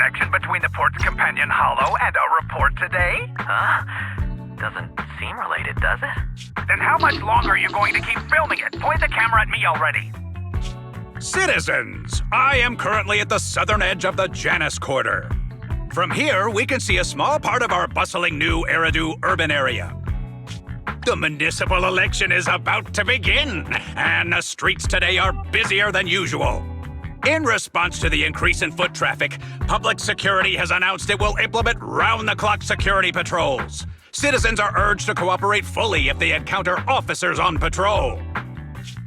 connection between the port's companion Holo and our report today? Huh? Doesn't seem related, does it? Then how much longer are you going to keep filming it? Point the camera at me already. Citizens, I am currently at the southern edge of the Janus Quarter. From here, we can see a small part of our bustling new Eridu urban area. The municipal election is about to begin, and the streets today are busier than usual. In response to the increase in foot traffic, public security has announced it will implement round-the-clock security patrols. Citizens are urged to cooperate fully if they encounter officers on patrol.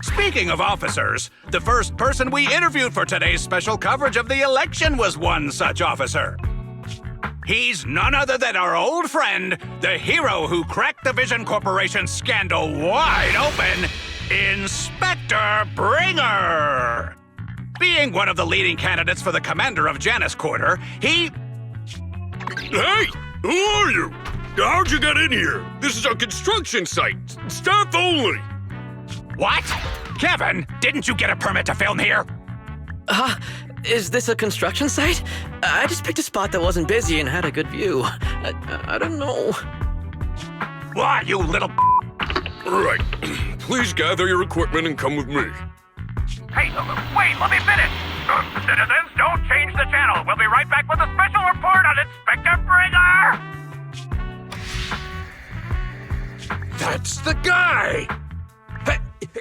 Speaking of officers, the first person we interviewed for today's special coverage of the election was one such officer. He's none other than our old friend, the hero who cracked the Vision Corporation scandal wide open, Inspector Bringer! Being one of the leading candidates for the commander of Janus Quarter, he... Hey! Who are you? How'd you get in here? This is a construction site. Staff only. What? Kevin, didn't you get a permit to film here? Is this a construction site? I just picked a spot that wasn't busy and had a good view. I don't know. Why, you little... Right. Please gather your equipment and come with me. Hey, wait, let me finish. Citizens, don't change the channel. We'll be right back with a special report on Inspector Bringer. That's the guy!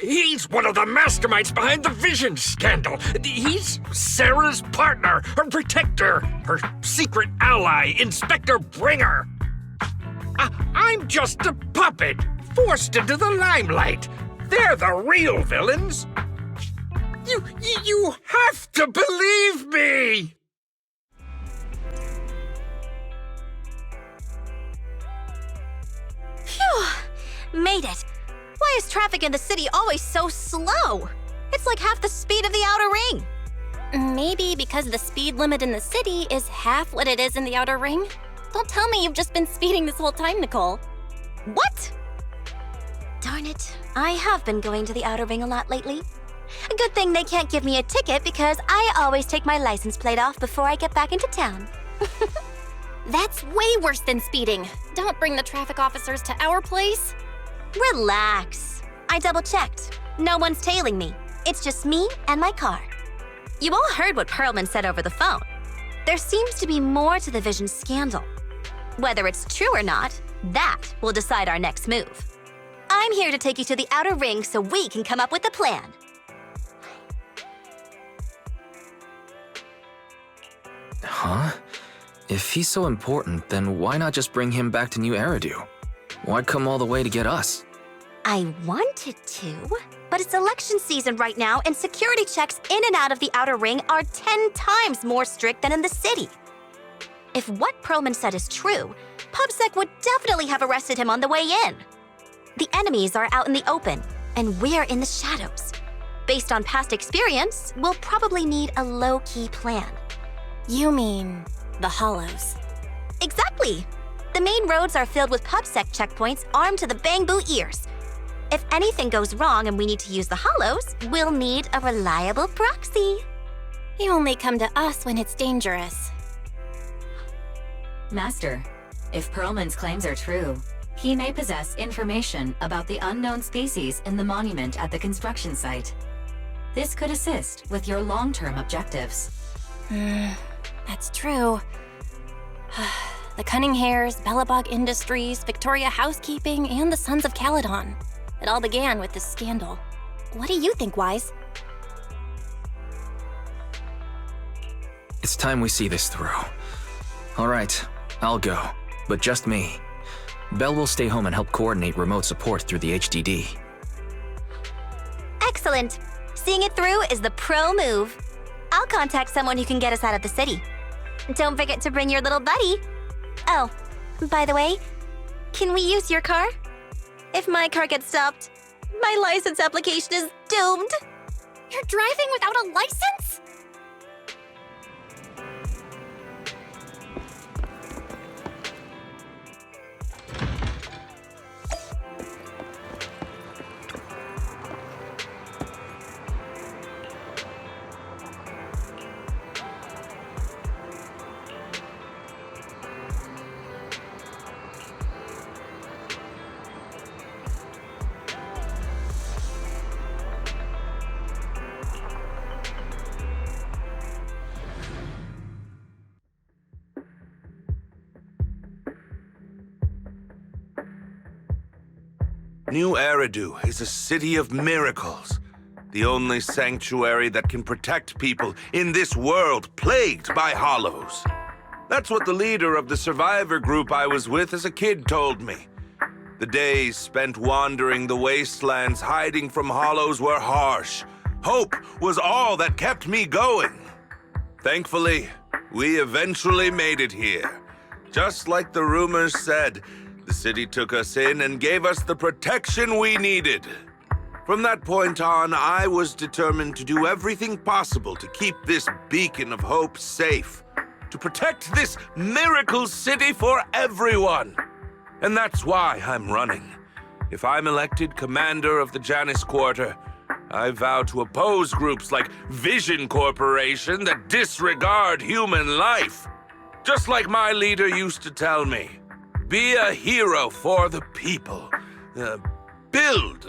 He's one of the masterminds behind the Vision scandal. He's Sarah's partner, her protector, her secret ally, Inspector Bringer. I'm just a puppet, forced into the limelight. They're the real villains. You have to believe me! Phew! Made it. Why is traffic in the city always so slow? It's like half the speed of the outer ring. Maybe because the speed limit in the city is half what it is in the outer ring? Don't tell me you've just been speeding this whole time, Nicole. What? Darn it. I have been going to the outer ring a lot lately. A good thing they can't give me a ticket because I always take my license plate off before I get back into town. That's way worse than speeding. Don't bring the traffic officers to our place. Relax. I double-checked. No one's tailing me. It's just me and my car. You all heard what Perlman said over the phone. There seems to be more to the Vision scandal. Whether it's true or not, that will decide our next move. I'm here to take you to the outer ring so we can come up with a plan. Huh? If he's so important, then why not just bring him back to New Eridu? Why'd come all the way to get us? I wanted to, but it's election season right now and security checks in and out of the outer ring are 10 times more strict than in the city. If what Perlman said is true, PubSec would definitely have arrested him on the way in. The enemies are out in the open, and we're in the shadows. Based on past experience, we'll probably need a low-key plan. You mean the Hollows? Exactly! The main roads are filled with PubSec checkpoints armed to the bang-boo ears. If anything goes wrong and we need to use the Hollows, we'll need a reliable proxy. You only come to us when it's dangerous. Master, if Perlman's claims are true, he may possess information about the unknown species in the monument at the construction site. This could assist with your long-term objectives. That's true. The Cunning Hares, Bellabog Industries, Victoria Housekeeping, and the Sons of Caledon. It all began with this scandal. What do you think, Wise? It's time we see this through. All right, I'll go, but just me. Belle will stay home and help coordinate remote support through the HDD. Excellent. Seeing it through is the pro move. I'll contact someone who can get us out of the city. Don't forget to bring your little buddy. Oh, by the way, can we use your car? If my car gets stopped, my license application is doomed. You're driving without a license? New Eridu is a city of miracles. The only sanctuary that can protect people in this world plagued by hollows. That's what the leader of the survivor group I was with as a kid told me. The days spent wandering the wastelands hiding from hollows were harsh. Hope was all that kept me going. Thankfully, we eventually made it here. Just like the rumors said, the city took us in and gave us the protection we needed. From that point on, I was determined to do everything possible to keep this beacon of hope safe, to protect this miracle city for everyone. And that's why I'm running. If I'm elected commander of the Janus Quarter, I vow to oppose groups like Vision Corporation that disregard human life. Just like my leader used to tell me, be a hero for the people. Build,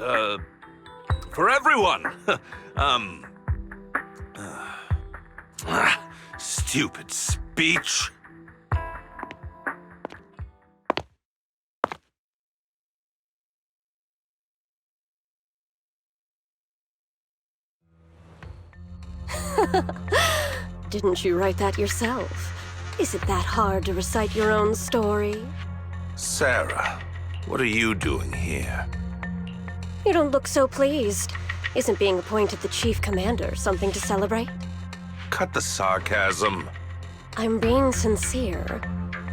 for everyone. Stupid speech. Didn't you write that yourself? Is it that hard to recite your own story? Sarah, what are you doing here? You don't look so pleased. Isn't being appointed the chief commander something to celebrate? Cut the sarcasm. I'm being sincere.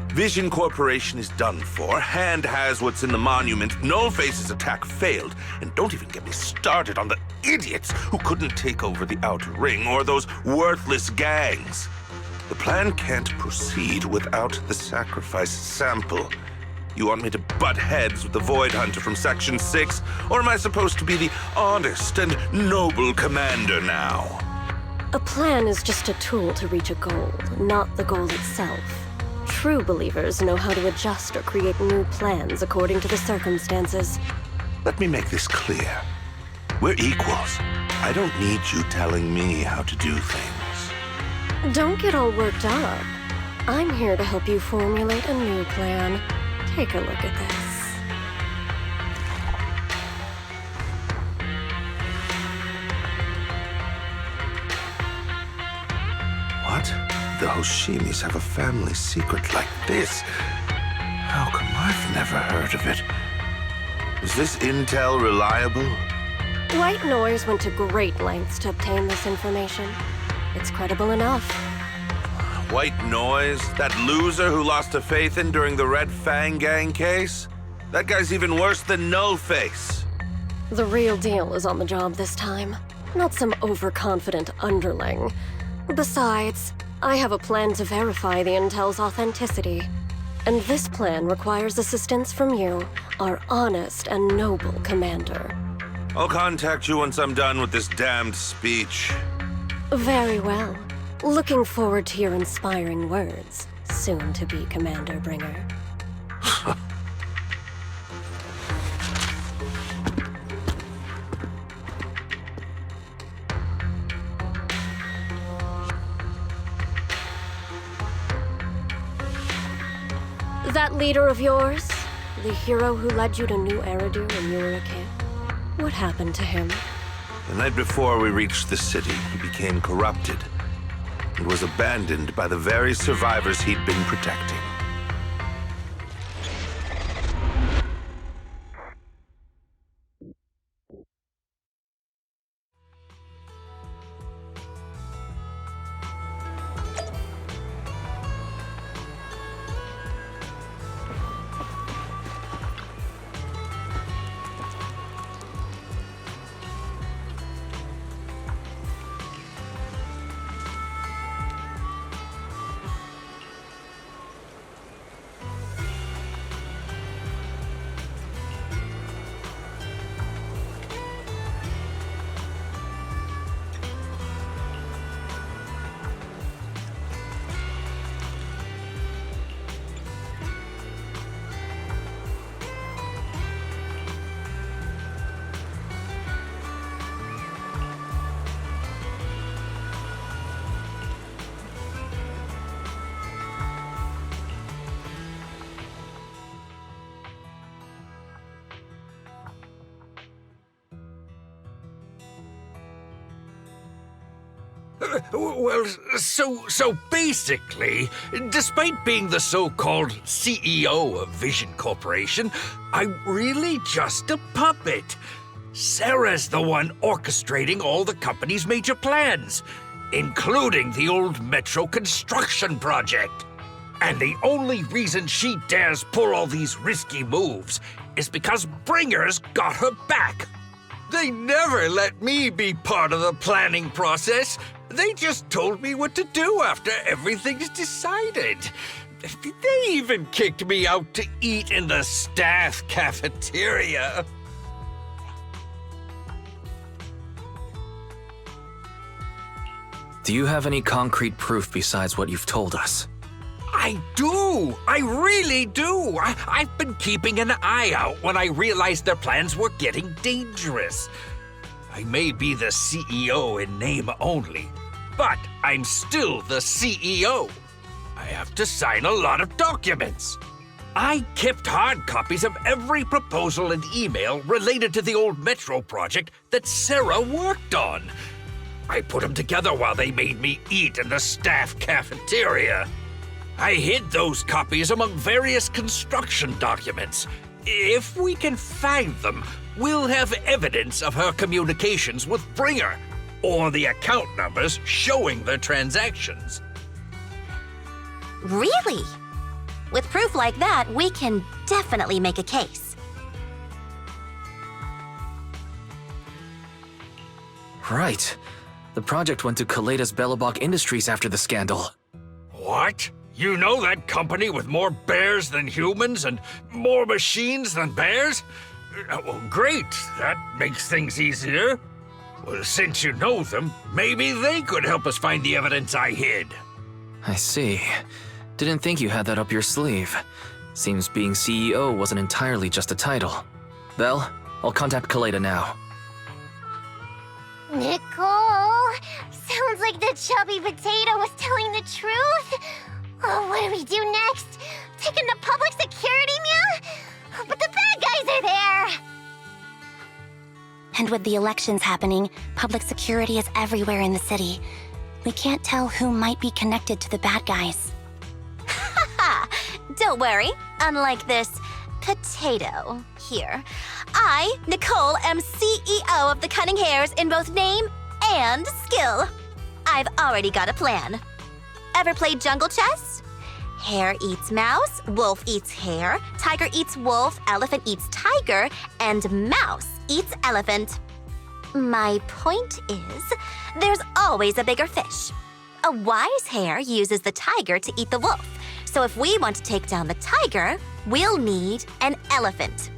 Vision Corporation is done for. Hand has what's in the monument. Nullface's attack failed. And don't even get me started on the idiots who couldn't take over the Outer Ring or those worthless gangs. The plan can't proceed without the sacrifice sample. You want me to butt heads with the Void Hunter from Section 6? Or am I supposed to be the honest and noble commander now? A plan is just a tool to reach a goal, not the goal itself. True believers know how to adjust or create new plans according to the circumstances. Let me make this clear. We're equals. I don't need you telling me how to do things. Don't get all worked up. I'm here to help you formulate a new plan. Take a look at this. What? The Hoshimis have a family secret like this? How come I've never heard of it? Is this intel reliable? White Noise went to great lengths to obtain this information. It's credible enough. White Noise? That loser who lost to Faithin during the Red Fang Gang case? That guy's even worse than Nullface. The real deal is on the job this time, not some overconfident underling. Besides, I have a plan to verify the intel's authenticity. And this plan requires assistance from you, our honest and noble commander. I'll contact you once I'm done with this damned speech. Very well. Looking forward to your inspiring words, soon-to-be Commander Bringer. That leader of yours? The hero who led you to New Eridu when you were a kid? What happened to him? The night before we reached the city, he became corrupted and was abandoned by the very survivors he'd been protecting. Well, so basically, despite being the so-called CEO of Vision Corporation, I'm really just a puppet. Sarah's the one orchestrating all the company's major plans, including the old metro construction project. And the only reason she dares pull all these risky moves is because Bringer's got her back. They never let me be part of the planning process. They just told me what to do after everything's decided. They even kicked me out to eat in the staff cafeteria. Do you have any concrete proof besides what you've told us? I do! I really do! I've been keeping an eye out when I realized their plans were getting dangerous. I may be the CEO in name only, but I'm still the CEO. I have to sign a lot of documents. I kept hard copies of every proposal and email related to the old Metro project that Sarah worked on. I put them together while they made me eat in the staff cafeteria. I hid those copies among various construction documents. If we can find them, we'll have evidence of her communications with Bringer, or the account numbers showing their transactions. Really? With proof like that, we can definitely make a case. Right. The project went to Kaleda's Belobog Industries after the scandal. What? You know that company with more bears than humans and more machines than bears? Well, great. That makes things easier. Well, since you know them, maybe they could help us find the evidence I hid. I see. Didn't think you had that up your sleeve. Seems being CEO wasn't entirely just a title. Belle, I'll contact Kaleda now. Nicole! Sounds like the chubby potato was telling the truth. Oh, what do we do next? Take him to public security, meow? But the bad guys are there! And with the elections happening, public security is everywhere in the city. We can't tell who might be connected to the bad guys. Haha! Don't worry. Unlike this potato here, I, Nicole, am CEO of the Cunning Hares in both name and skill. I've already got a plan. Ever played jungle chess? Hare eats mouse, wolf eats hare, tiger eats wolf, elephant eats tiger, and mouse eats elephant. My point is, there's always a bigger fish. A wise hare uses the tiger to eat the wolf. So if we want to take down the tiger, we'll need an elephant.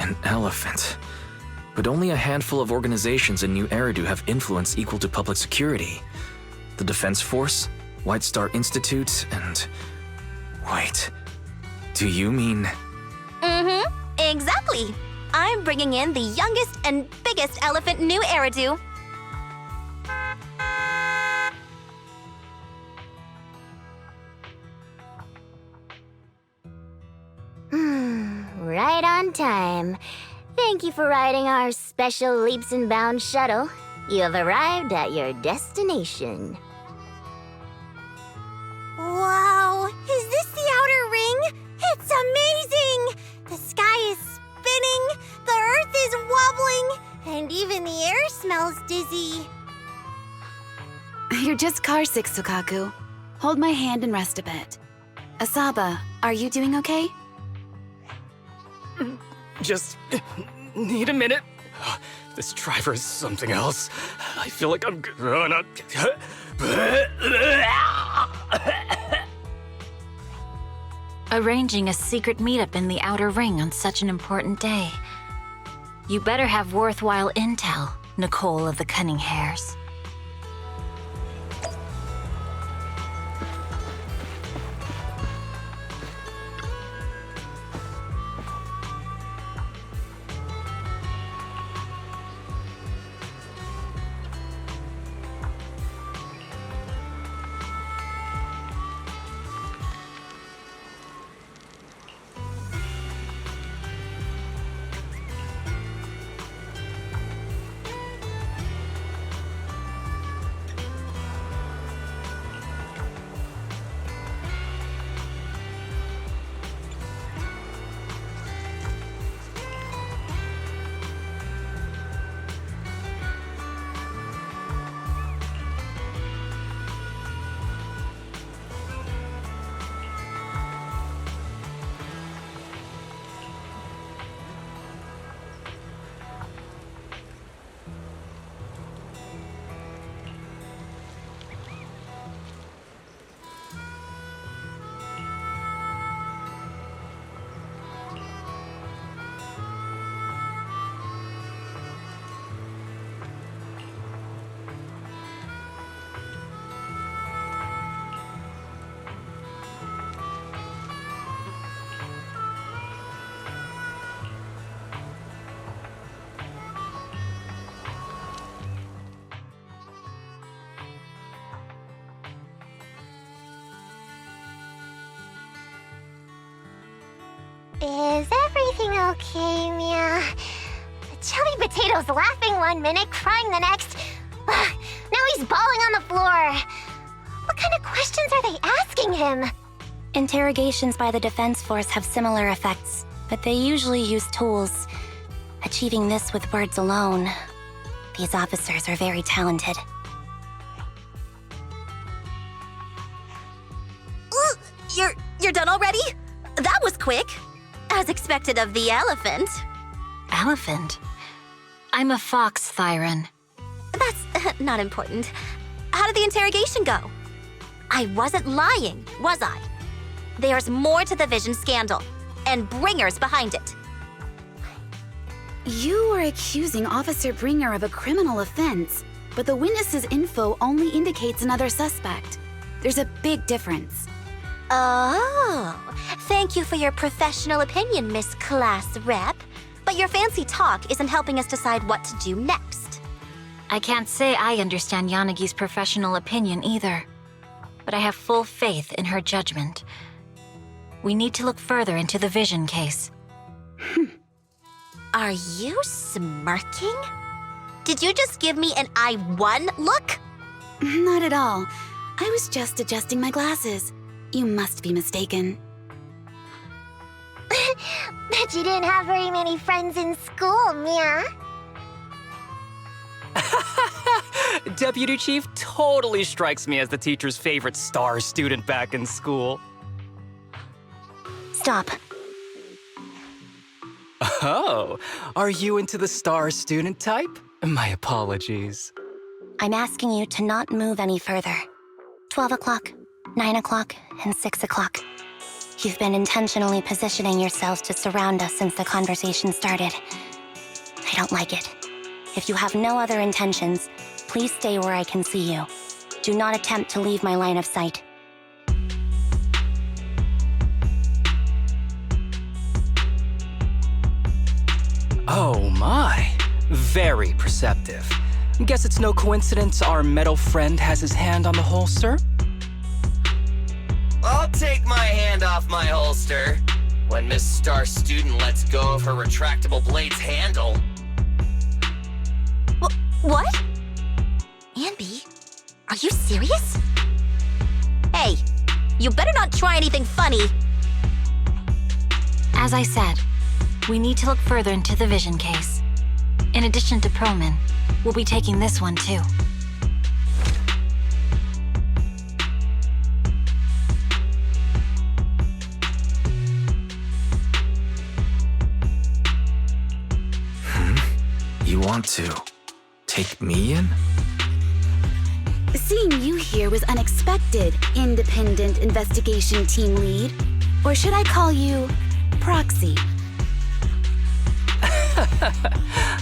An elephant. But only a handful of organizations in New Eridu have influence equal to public security. The Defense Force, White Star Institute, and... Wait, do you mean... Mm-hmm, exactly. I'm bringing in the youngest and biggest elephant in New Eridu. Right on time. Thank you for riding our special leaps and bounds shuttle. You have arrived at your destination. Wow, is this the outer ring? It's amazing! The sky is spinning, the earth is wobbling, and even the air smells dizzy. You're just carsick, Sukaku. Hold my hand and rest a bit. Asaba, are you doing okay? Just need a minute. This driver is something else. I feel like I'm gonna... Arranging a secret meetup in the Outer Ring on such an important day. You better have worthwhile intel, Nicole of the Cunning Hares. Is everything okay, Mia? Chubby Potato's laughing 1 minute, crying the next. Now he's bawling on the floor. What kind of questions are they asking him? Interrogations by the Defense Force have similar effects, but they usually use tools. Achieving this with words alone. These officers are very talented. You're done already? That was quick. As expected of the elephant. Elephant? I'm a fox, Thyron. That's not important. How did the interrogation go? I wasn't lying, was I? There's more to the Vision scandal, and Bringer's behind it. You are accusing Officer Bringer of a criminal offense, but the witness's info only indicates another suspect. There's a big difference. Oh, thank you for your professional opinion, Miss Class Rep. But your fancy talk isn't helping us decide what to do next. I can't say I understand Yanagi's professional opinion either, but I have full faith in her judgment. We need to look further into the Vision case. Are you smirking? Did you just give me an I won look? Not at all. I was just adjusting my glasses. You must be mistaken. Bet you didn't have very many friends in school, Mia. Deputy Chief totally strikes me as the teacher's favorite star student back in school. Stop. Oh, are you into the star student type? My apologies. I'm asking you to not move any further. 12 o'clock, 9 o'clock, and 6 o'clock. You've been intentionally positioning yourselves to surround us since the conversation started. I don't like it. If you have no other intentions, please stay where I can see you. Do not attempt to leave my line of sight. Oh my, very perceptive. Guess it's no coincidence our metal friend has his hand on the holster? I'll take my hand off my holster when Miss Star Student lets go of her retractable blade's handle. What? Anby, are you serious? Hey, you better not try anything funny. As I said, we need to look further into the Vision case. In addition to Perlman, we'll be taking this one too. You want to take me in? Seeing you here was unexpected, Independent Investigation Team Lead. Or should I call you Proxy?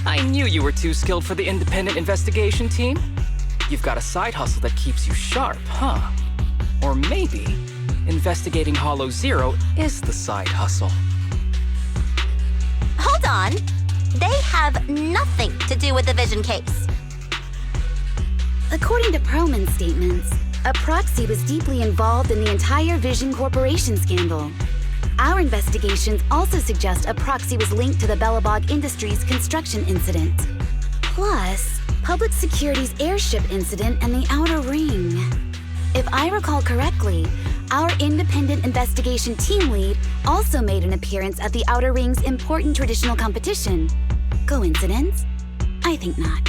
I knew you were too skilled for the Independent Investigation Team. You've got a side hustle that keeps you sharp, huh? Or maybe investigating Hollow Zero is the side hustle. Hold on. They have nothing to do with the Vision case. According to Perlman's statements, a proxy was deeply involved in the entire Vision Corporation scandal. Our investigations also suggest a proxy was linked to the Bellabog Industries construction incident. Plus, Public Security's airship incident and the Outer Ring. If I recall correctly, our Independent Investigation Team Lead also made an appearance at the Outer Ring's important traditional competition. Coincidence? I think not.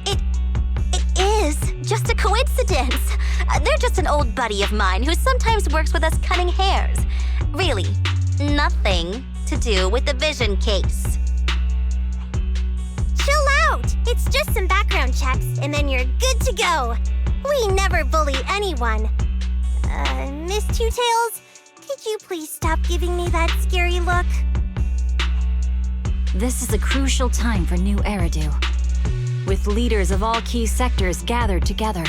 It is just a coincidence. They're just an old buddy of mine who sometimes works with us cutting hairs. Really, nothing to do with the Vision case. Chill out! It's just some background checks, and then you're good to go. We never bully anyone. Miss Two-Tails, could you please stop giving me that scary look? This is a crucial time for New Eridu. With leaders of all key sectors gathered together,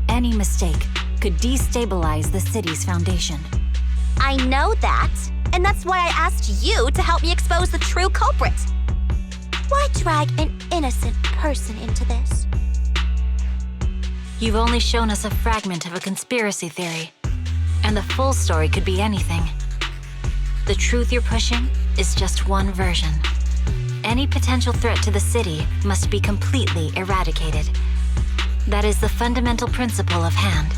any mistake could destabilize the city's foundation. I know that, and that's why I asked you to help me expose the true culprit. Why drag an innocent person into this? You've only shown us a fragment of a conspiracy theory, and the full story could be anything. The truth you're pushing is just one version. Any potential threat to the city must be completely eradicated. That is the fundamental principle of Hand.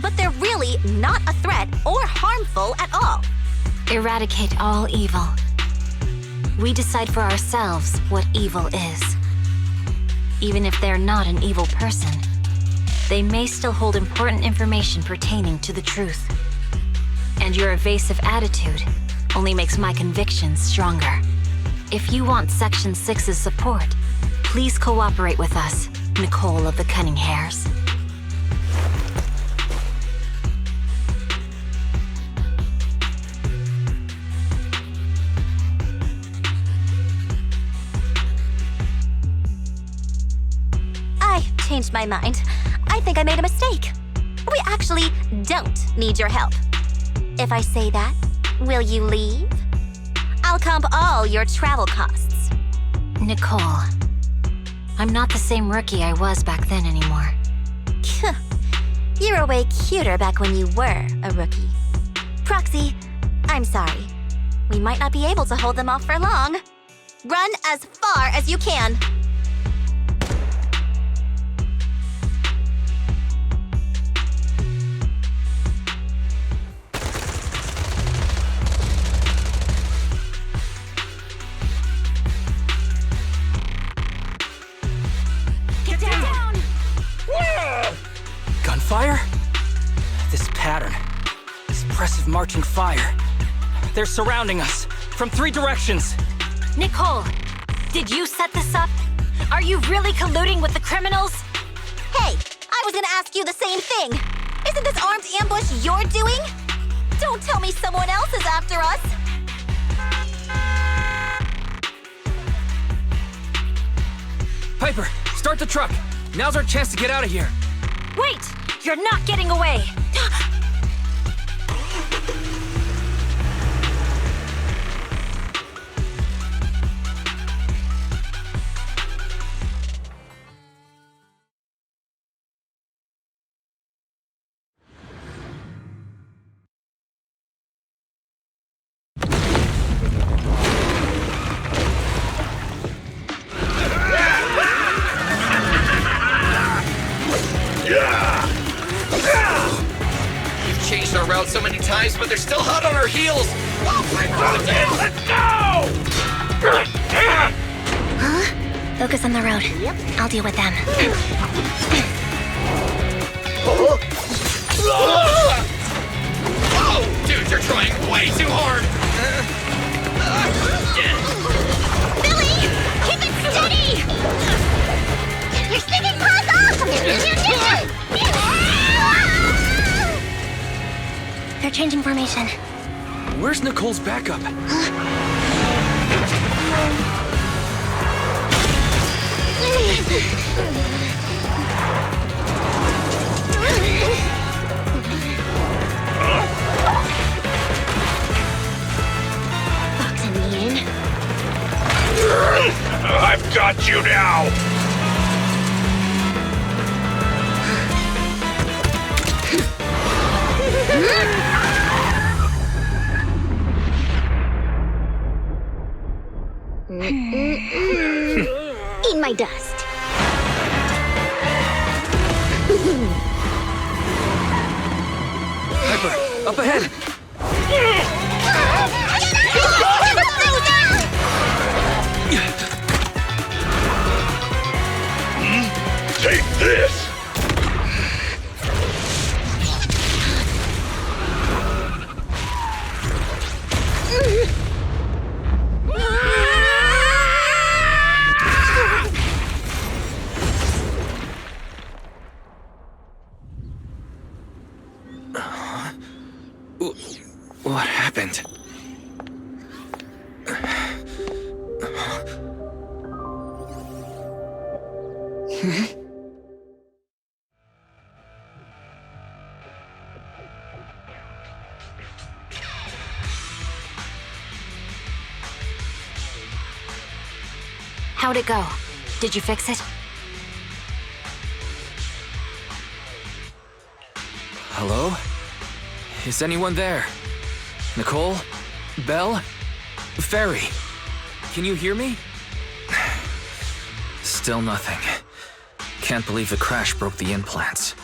But they're really not a threat or harmful at all. Eradicate all evil. We decide for ourselves what evil is. Even if they're not an evil person, they may still hold important information pertaining to the truth. And your evasive attitude only makes my convictions stronger. If you want Section 6's support, please cooperate with us, Nicole of the Cunning Hairs. I changed my mind. I think I made a mistake. We actually don't need your help. If I say that, will you leave? I'll comp all your travel costs. Nicole, I'm not the same rookie I was back then anymore. You were way cuter back when you were a rookie. Proxy, I'm sorry. We might not be able to hold them off for long. Run as far as you can. Gunfire? This pattern. This oppressive marching fire. They're surrounding us from 3 directions. Nicole, did you set this up? Are you really colluding with the criminals? Hey, I was gonna ask you the same thing. Isn't this armed ambush you're doing? Don't tell me someone else is after us. Piper, start the truck. Now's our chance to get out of here. Wait! You're not getting away! Changed our route so many times, but they're still hot on our heels! Oh my God! Let's go! Huh? Focus on the road. Yep. I'll deal with them. Oh! Dude, you're trying way too hard! Billy! Keep it steady! You're sticking paws off! They're changing formation. Where's Nicole's backup? Boxing me in. I've got you now! Eat my dust. Piper, up ahead! Take this! What happened? How'd it go? Did you fix it? Hello? Is anyone there? Nicole? Belle? Fairy? Can you hear me? Still nothing. Can't believe the crash broke the implants.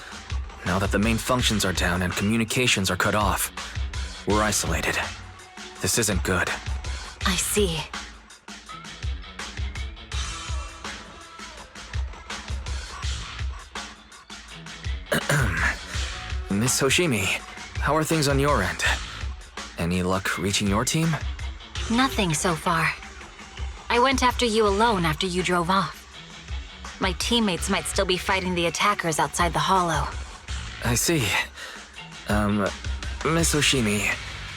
Now that the main functions are down and communications are cut off, we're isolated. This isn't good. I see. Miss Hoshimi, how are things on your end? Any luck reaching your team? Nothing so far. I went after you alone after you drove off. My teammates might still be fighting the attackers outside the Hollow. I see. Miss Hoshimi,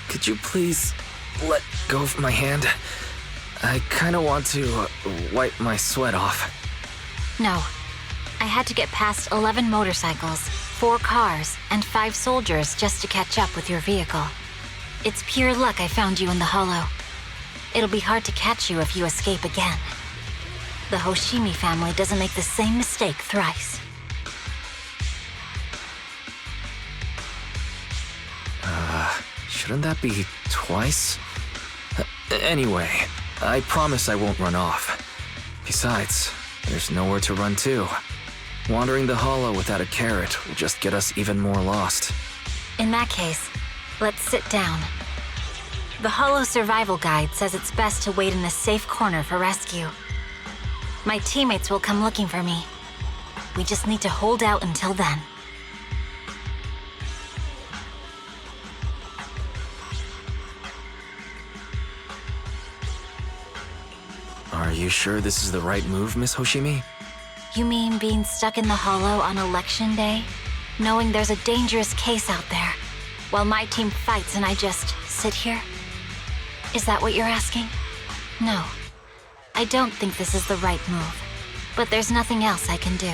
could you please let go of my hand? I kinda want to wipe my sweat off. No. I had to get past 11 motorcycles, 4 cars, and 5 soldiers just to catch up with your vehicle. It's pure luck I found you in the Hollow. It'll be hard to catch you if you escape again. The Hoshimi family doesn't make the same mistake thrice. Shouldn't that be twice? Anyway, I promise I won't run off. Besides, there's nowhere to run to. Wandering the Hollow without a carrot will just get us even more lost. In that case, let's sit down. The Hollow Survival Guide says it's best to wait in a safe corner for rescue. My teammates will come looking for me. We just need to hold out until then. Are you sure this is the right move, Miss Hoshimi? You mean being stuck in the Hollow on Election Day? Knowing there's a dangerous case out there, while my team fights and I just sit here? Is that what you're asking? No. I don't think this is the right move, but there's nothing else I can do.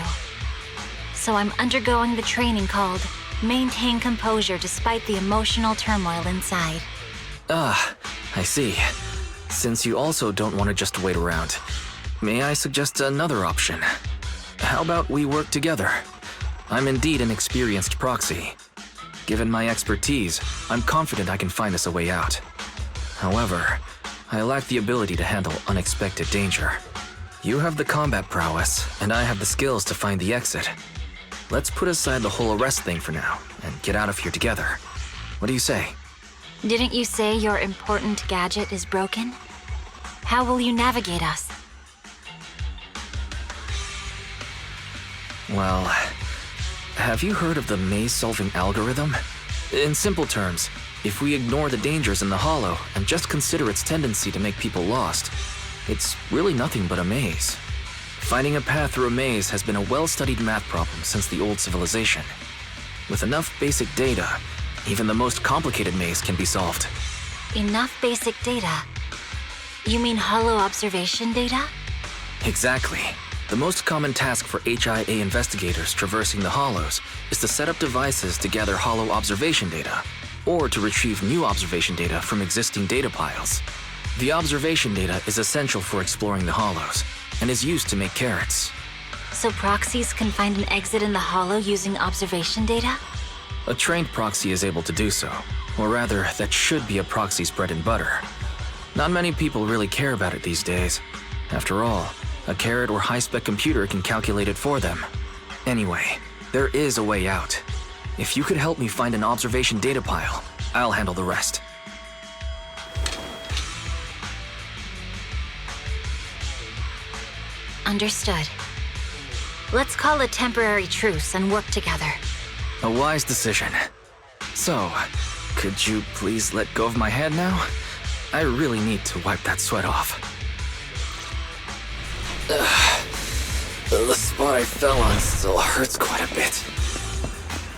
So I'm undergoing the training called Maintain Composure Despite the Emotional Turmoil Inside. Ah, I see. Since you also don't want to just wait around, may I suggest another option? How about we work together? I'm indeed an experienced proxy. Given my expertise, I'm confident I can find us a way out. However, I lack the ability to handle unexpected danger. You have the combat prowess, and I have the skills to find the exit. Let's put aside the whole arrest thing for now, and get out of here together. What do you say? Didn't you say your important gadget is broken? How will you navigate us? Well, have you heard of the maze-solving algorithm? In simple terms, if we ignore the dangers in the Hollow and just consider its tendency to make people lost, it's really nothing but a maze. Finding a path through a maze has been a well-studied math problem since the old civilization. With enough basic data, even the most complicated maze can be solved. Enough basic data? You mean Hollow observation data? Exactly. The most common task for HIA investigators traversing the Hollows is to set up devices to gather Hollow observation data, or to retrieve new observation data from existing data piles. The observation data is essential for exploring the Hollows, and is used to make carrots. So proxies can find an exit in the Hollow using observation data? A trained proxy is able to do so, or rather, that should be a proxy's bread and butter. Not many people really care about it these days. After all, a carrot or high-spec computer can calculate it for them. Anyway, there is a way out. If you could help me find an observation data pile, I'll handle the rest. Understood. Let's call a temporary truce and work together. A wise decision. So, could you please let go of my hand now? I really need to wipe that sweat off. The spot I fell on still hurts quite a bit.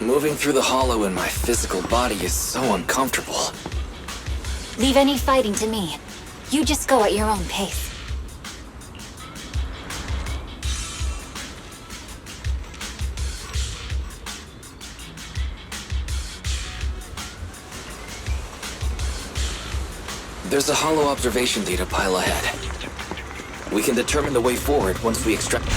Moving through the Hollow in my physical body is so uncomfortable. Leave any fighting to me. You just go at your own pace. There's a Hollow observation data pile ahead. We can determine the way forward once we extract...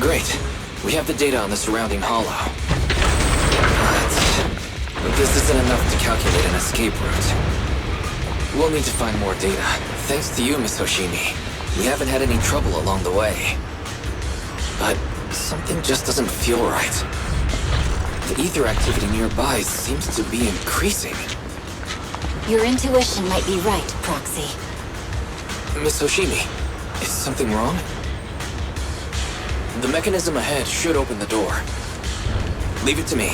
Great. We have the data on the surrounding hollow. But this isn't enough to calculate an escape route. We'll need to find more data. Thanks to you, Miss Hoshimi. We haven't had any trouble along the way. But something just doesn't feel right. The ether activity nearby seems to be increasing. Your intuition might be right, Proxy. Miss Hoshimi, is something wrong? The mechanism ahead should open the door. Leave it to me.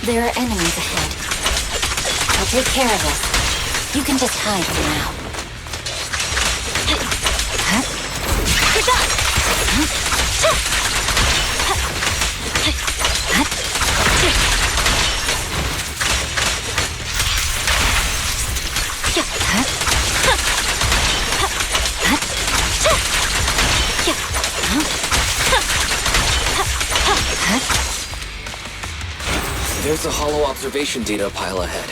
There are enemies ahead. I'll take care of this. You can just hide for now. You're done! There's a hollow observation data pile ahead.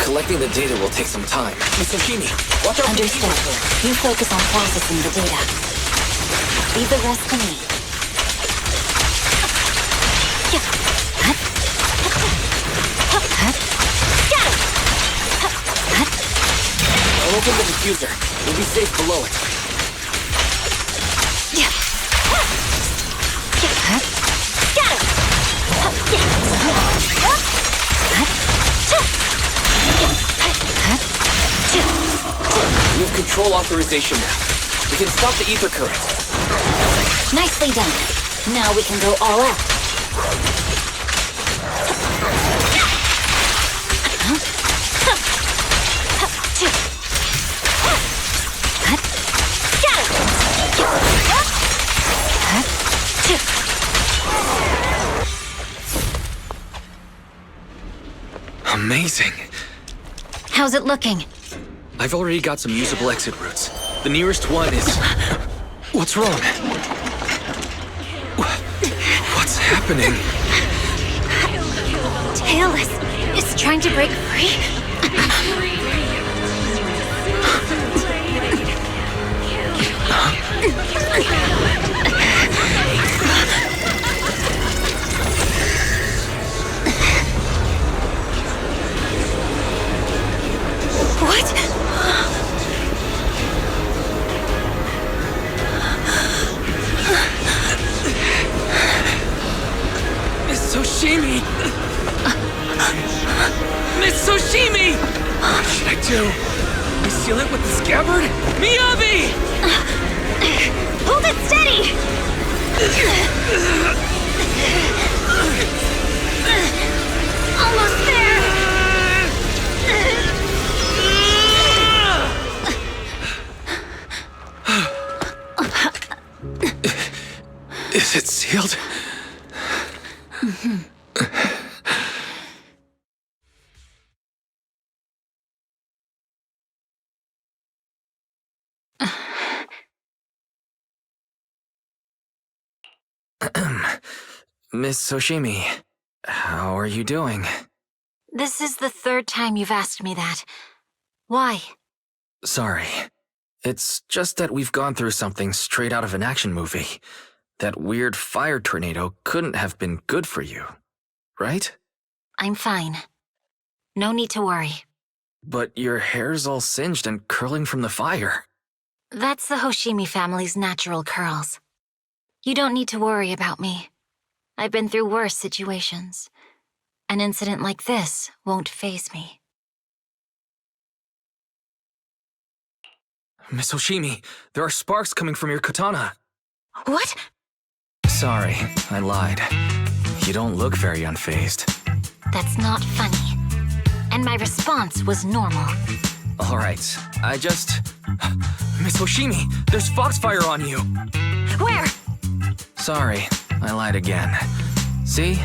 Collecting the data will take some time. Miss Hoshimi, watch out. Understood. You focus on processing the data. Leave the rest to me. I'll open the diffuser. We'll be safe below it. We have control authorization now. We can stop the ether current. Nicely done. Now we can go all out. Amazing. How's it looking? I've already got some usable exit routes. The nearest one is... What's wrong? What's happening? Helios is trying to break free? What? Miss Hoshimi! Miss Hoshimi! What should I do? I seal it with the scabbard? Miyabi! Hold it steady! Almost there! Is it sealed? Miss Hoshimi, how are you doing? This is the third time you've asked me that. Why? Sorry. It's just that we've gone through something straight out of an action movie. That weird fire tornado couldn't have been good for you, right? I'm fine. No need to worry. But your hair's all singed and curling from the fire. That's the Hoshimi family's natural curls. You don't need to worry about me. I've been through worse situations. An incident like this won't faze me. Miss Hoshimi, there are sparks coming from your katana. What? Sorry, I lied. You don't look very unfazed. That's not funny. And my response was normal. Alright, Miss Hoshimi, there's foxfire on you! Where? Sorry, I lied again. See?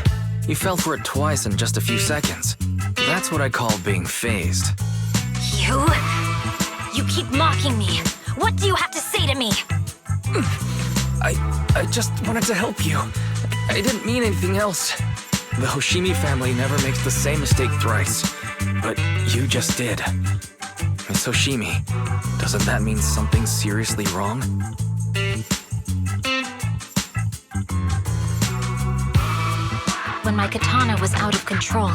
You fell for it twice in just a few seconds. That's what I call being phased. You keep mocking me. What do you have to say to me? I just wanted to help you. I didn't mean anything else. The Hoshimi family never makes the same mistake thrice. But you just did. Miss Hoshimi, doesn't that mean something seriously wrong? When my katana was out of control,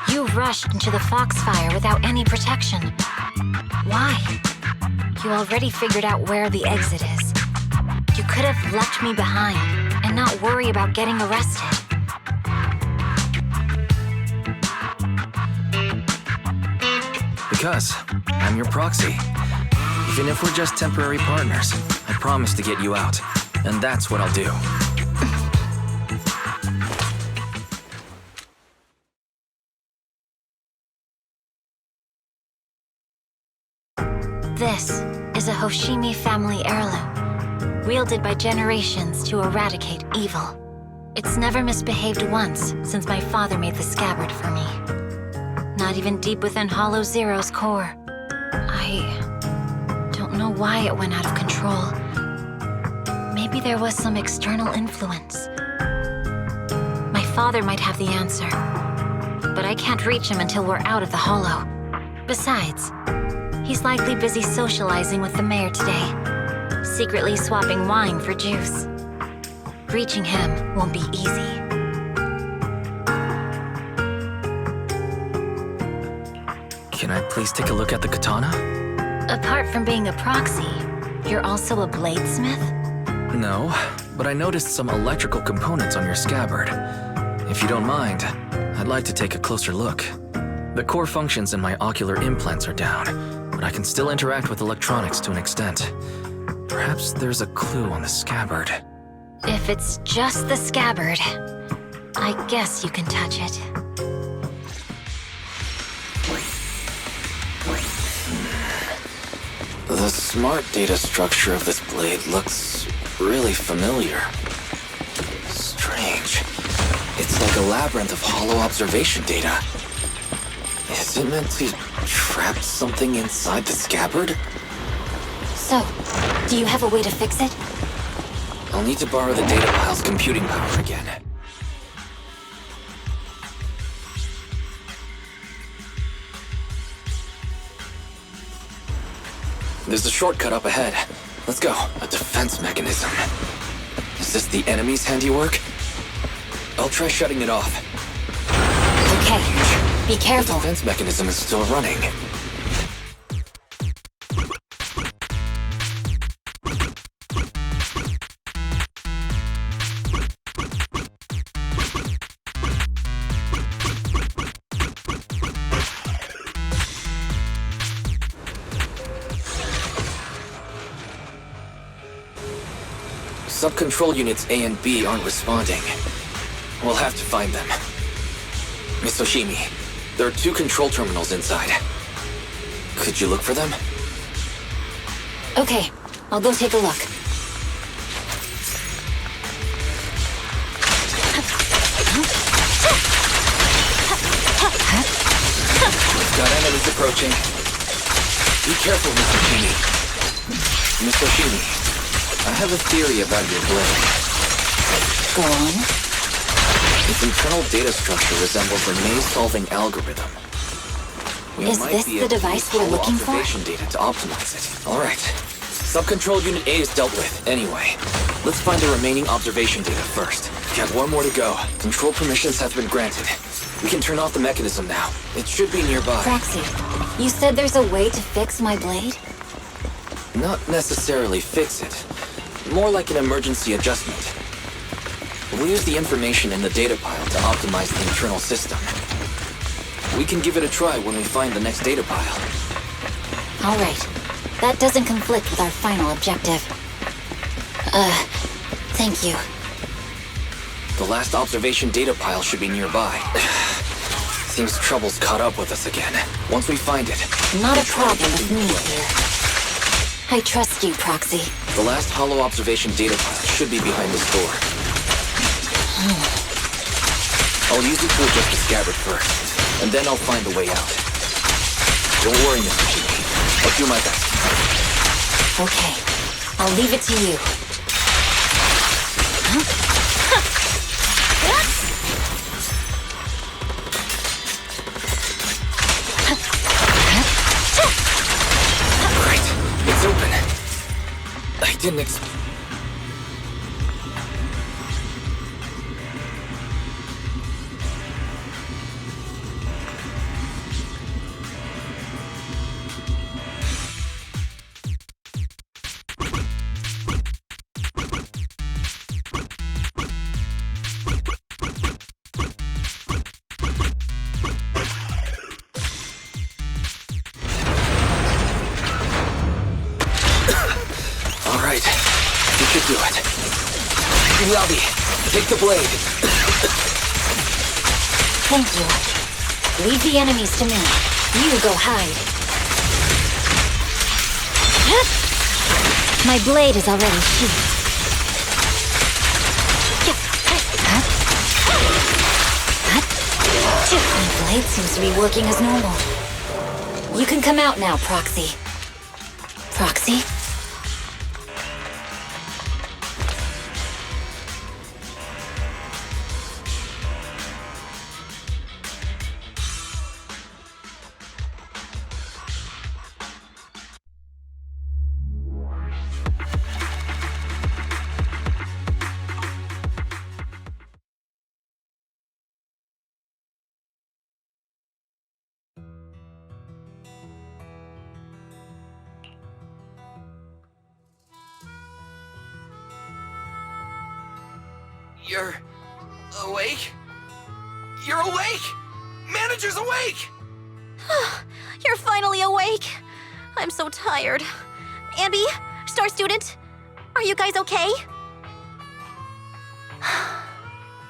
you rushed into the foxfire without any protection. Why? You already figured out where the exit is. You could have left me behind and not worry about getting arrested. Because I'm your proxy. Even if we're just temporary partners, I promise to get you out. And that's what I'll do. This is a Hoshimi family heirloom, wielded by generations to eradicate evil. It's never misbehaved once since my father made the scabbard for me. Not even deep within Hollow Zero's core. I don't know why it went out of control. Maybe there was some external influence. My father might have the answer, but I can't reach him until we're out of the Hollow. Besides, he's likely busy socializing with the mayor today, secretly swapping wine for juice. Reaching him won't be easy. Can I please take a look at the katana? Apart from being a proxy, you're also a bladesmith? No, but I noticed some electrical components on your scabbard. If you don't mind, I'd like to take a closer look. The core functions in my ocular implants are down, but I can still interact with electronics to an extent. Perhaps there's a clue on the scabbard. If it's just the scabbard, I guess you can touch it. The smart data structure of this blade looks really familiar. Strange. It's like a labyrinth of hollow observation data. Is it meant to trap something inside the scabbard? So, do you have a way to fix it? I'll need to borrow the data pile's computing power again. There's a shortcut up ahead. Let's go. A defense mechanism. Is this the enemy's handiwork? I'll try shutting it off. Okay, be careful. The defense mechanism is still running. Sub-control units A and B aren't responding. We'll have to find them. Miss Hoshimi, there are 2 control terminals inside. Could you look for them? Okay, I'll go take a look. We've got enemies approaching. Be careful, Miss Hoshimi. Miss Hoshimi, I have a theory about your blade. Go on. Its internal data structure resembles a maze-solving algorithm. Is this the device we're looking for? Observation data to optimize it. All right. Sub-control unit A is dealt with. Anyway, let's find the remaining observation data first. We've got 1 more to go. Control permissions have been granted. We can turn off the mechanism now. It should be nearby. Proxy, you said there's a way to fix my blade? Not necessarily fix it. More like an emergency adjustment. We'll use the information in the data pile to optimize the internal system. We can give it a try when we find the next data pile. All right. That doesn't conflict with our final objective. Thank you. The last observation data pile should be nearby. Seems trouble's caught up with us again. Once we find it... Not a problem with me here. I trust you, Proxy. The last hollow observation data pile should be behind this door. I'll use it to adjust the scabbard first, and then I'll find the way out. Don't worry, Mr. Hoshimi. I'll do my best. Okay. I'll leave it to you. Great. It's open. I didn't expect... Robbie, take the blade. Thank you. Leave the enemies to me. You go hide. My blade is already sheathed. My blade seems to be working as normal. You can come out now, Proxy. Proxy? You're awake? You're awake! Manager's awake! You're finally awake. I'm so tired. Ambi, Star Student, are you guys okay?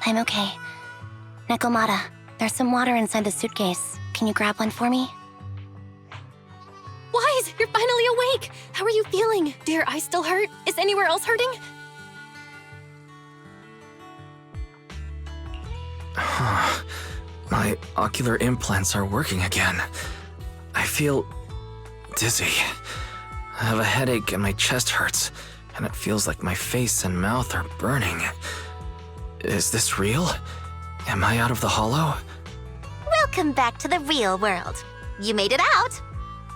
I'm okay. Nekomata, there's some water inside the suitcase. Can you grab one for me? Wise, you're finally awake. How are you feeling? Do your eyes still hurt? Is anywhere else hurting? My ocular implants are working again. I feel dizzy. I have a headache and my chest hurts, and it feels like my face and mouth are burning. Is this real? Am I out of the hollow? Welcome back to the real world. You made it out.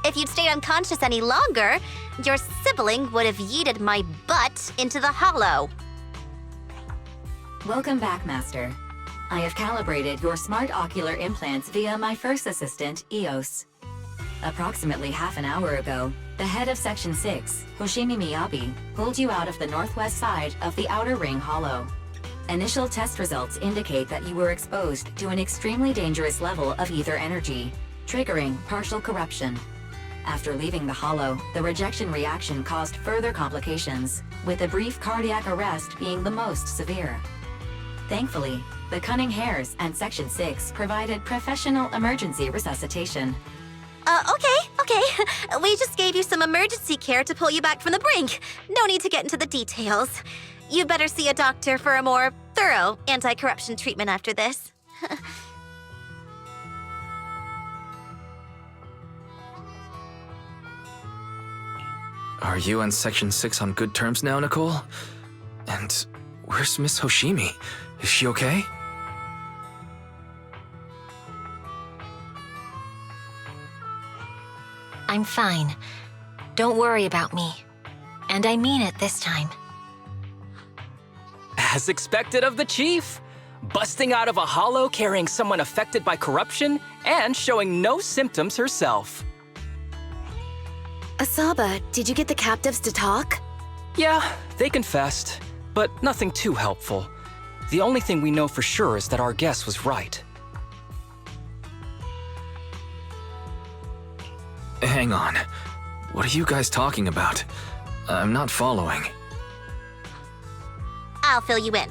If you'd stayed unconscious any longer, your sibling would have yeeted my butt into the hollow. Welcome back, Master. I have calibrated your smart ocular implants via my first assistant, Eos. Approximately half an hour ago, the head of Section 6, Hoshimi Miyabi, pulled you out of the northwest side of the Outer Ring Hollow. Initial test results indicate that you were exposed to an extremely dangerous level of ether energy, triggering partial corruption. After leaving the Hollow, the rejection reaction caused further complications, with a brief cardiac arrest being the most severe. Thankfully, the Cunning Hares and Section 6 provided professional emergency resuscitation. Okay. We just gave you some emergency care to pull you back from the brink. No need to get into the details. You better see a doctor for a more thorough anti-corruption treatment after this. Are you and Section 6 on good terms now, Nicole? And where's Miss Hoshimi? Is she okay? I'm fine. Don't worry about me. And I mean it this time. As expected of the Chief. Busting out of a hollow carrying someone affected by corruption and showing no symptoms herself. Asaba, did you get the captives to talk? Yeah, they confessed, but nothing too helpful. The only thing we know for sure is that our guess was right. Hang on. What are you guys talking about? I'm not following. I'll fill you in.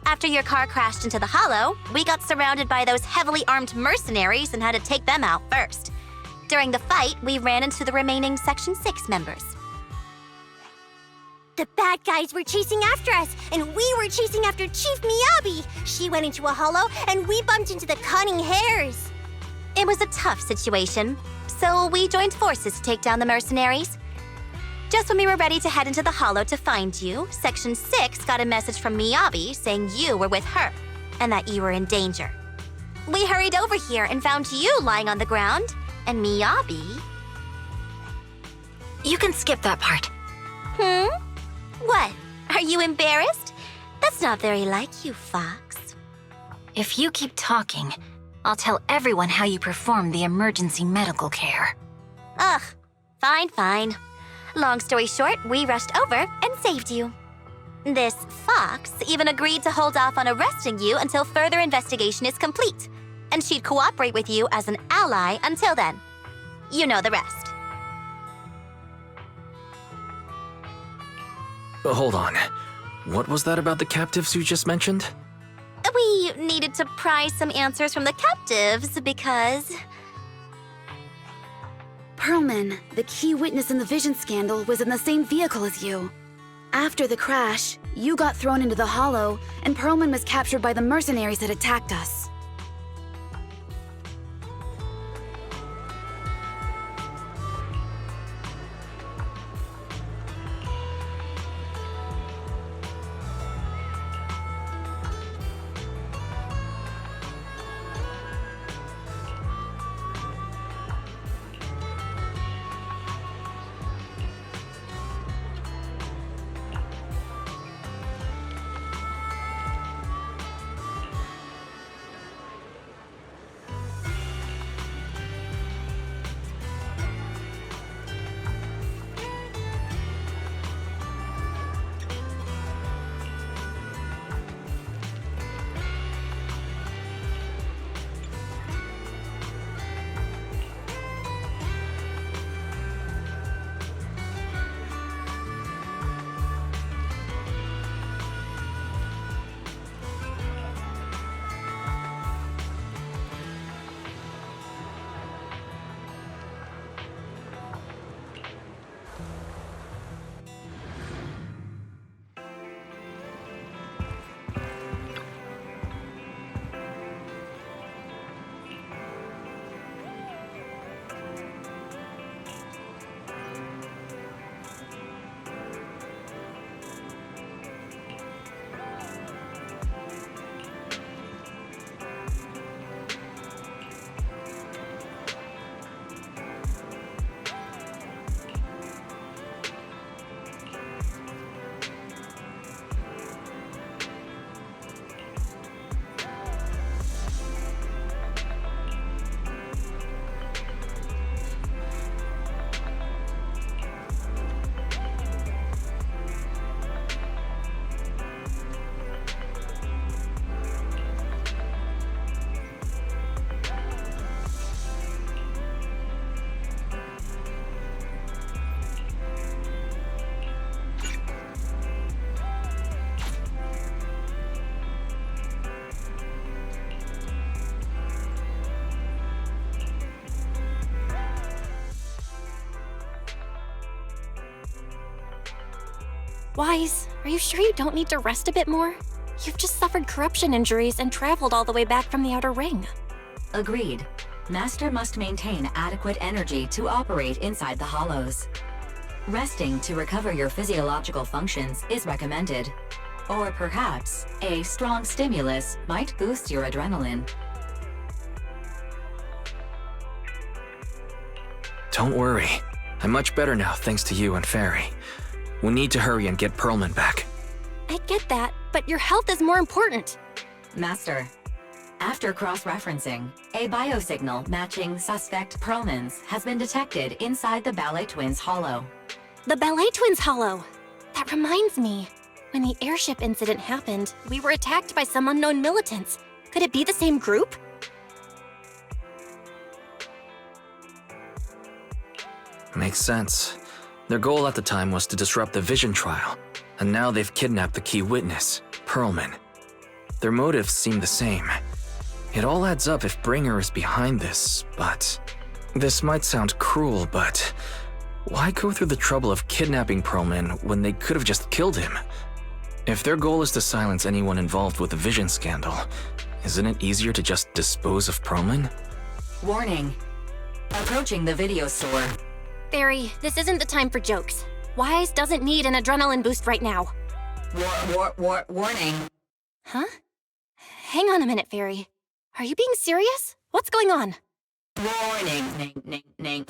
After your car crashed into the Hollow, we got surrounded by those heavily armed mercenaries and had to take them out first. During the fight, we ran into the remaining Section 6 members. The bad guys were chasing after us, and we were chasing after Chief Miyabi. She went into a hollow, and we bumped into the cunning hares. It was a tough situation, so we joined forces to take down the mercenaries. Just when we were ready to head into the Hollow to find you, Section 6 got a message from Miyabi saying you were with her, and that you were in danger. We hurried over here and found you lying on the ground, and Miyabi... You can skip that part. What? Are you embarrassed? That's not very like you, Fox. If you keep talking, I'll tell everyone how you performed the emergency medical care. Ugh, fine. Long story short, we rushed over and saved you. This Fox even agreed to hold off on arresting you until further investigation is complete, and she'd cooperate with you as an ally until then. You know the rest. Hold on. What was that about the captives you just mentioned? We needed to pry some answers from the captives because... Perlman, the key witness in the Vision scandal, was in the same vehicle as you. After the crash, you got thrown into the Hollow, and Perlman was captured by the mercenaries that attacked us. Wise, are you sure you don't need to rest a bit more? You've just suffered corruption injuries and traveled all the way back from the Outer Ring. Agreed. Master must maintain adequate energy to operate inside the hollows. Resting to recover your physiological functions is recommended. Or perhaps, a strong stimulus might boost your adrenaline. Don't worry. I'm much better now thanks to you and Fairy. We need to hurry and get Perlman back. I get that, but your health is more important. Master, after cross-referencing, a biosignal matching suspect Perlman's has been detected inside the Ballet Twins Hollow. The Ballet Twins Hollow! That reminds me. When the airship incident happened, we were attacked by some unknown militants. Could it be the same group? Makes sense. Their goal at the time was to disrupt the Vision trial, and now they've kidnapped the key witness, Perlman. Their motives seem the same. It all adds up if Bringer is behind this, but... This might sound cruel, but... Why go through the trouble of kidnapping Perlman when they could have just killed him? If their goal is to silence anyone involved with the Vision scandal, isn't it easier to just dispose of Perlman? Warning. Approaching the video store. Barry, this isn't the time for jokes. Wise doesn't need an adrenaline boost right now. Warning. Huh? Hang on a minute, Fairy. Are you being serious? What's going on? Warning. Ning.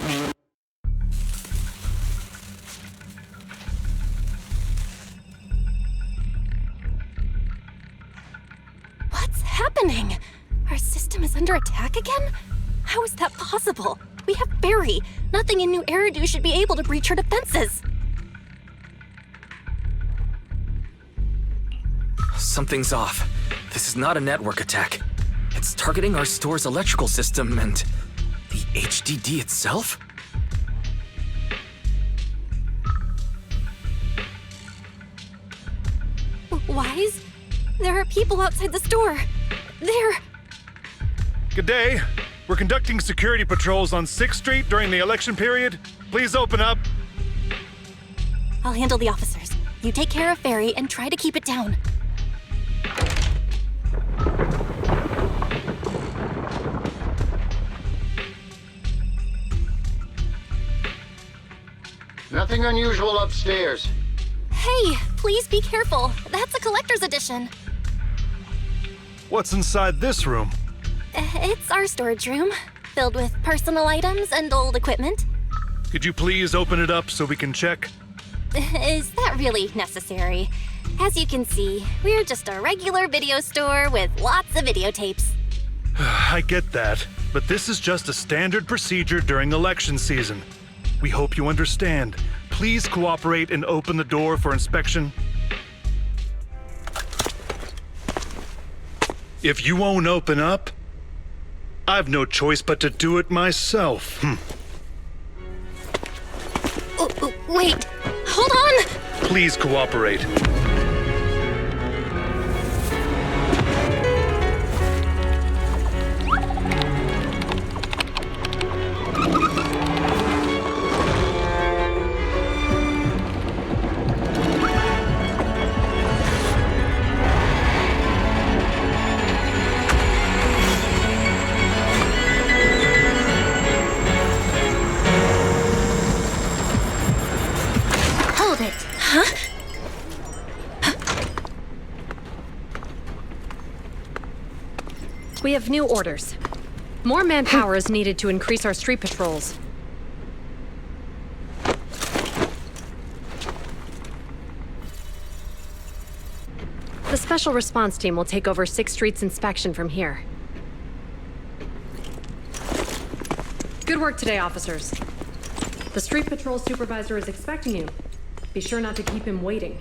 What's happening? Our system is under attack again? How is that possible? We have Barry. Nothing in New Eridu should be able to breach her defenses. Something's off. This is not a network attack. It's targeting our store's electrical system and the HDD itself? Wise? There are people outside the store. They're... Good day. We're conducting security patrols on 6th Street during the election period. Please open up. I'll handle the officers. You take care of Fairy and try to keep it down. Nothing unusual upstairs. Hey, please be careful. That's a collector's edition. What's inside this room? It's our storage room, filled with personal items and old equipment. Could you please open it up so we can check? Is that really necessary? As you can see, we're just a regular video store with lots of videotapes. I get that, but this is just a standard procedure during election season. We hope you understand. Please cooperate and open the door for inspection. If you won't open up, I've no choice but to do it myself. Wait, hold on! Please cooperate. We have new orders. More manpower is needed to increase our street patrols. The Special Response Team will take over 6th Street's inspection from here. Good work today, officers. The Street Patrol Supervisor is expecting you. Be sure not to keep him waiting.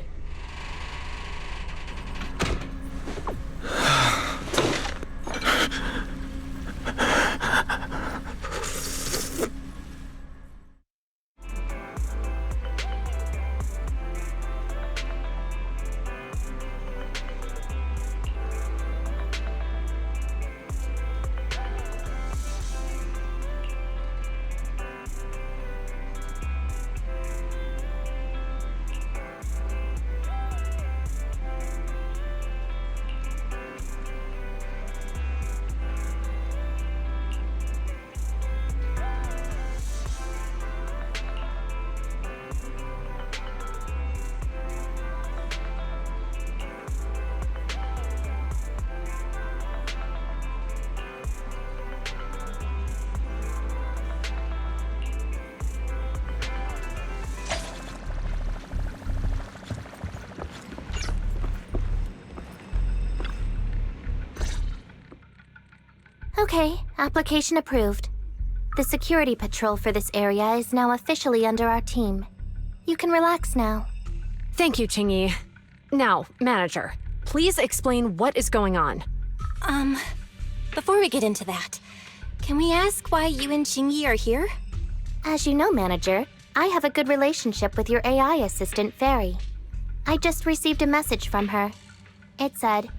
Okay, application approved. The security patrol for this area is now officially under our team. You can relax now. Thank you, Qingyi. Now, Manager, please explain what is going on. Before we get into that, can we ask why you and Qingyi are here? As you know, Manager, I have a good relationship with your AI assistant, Fairy. I just received a message from her. It said,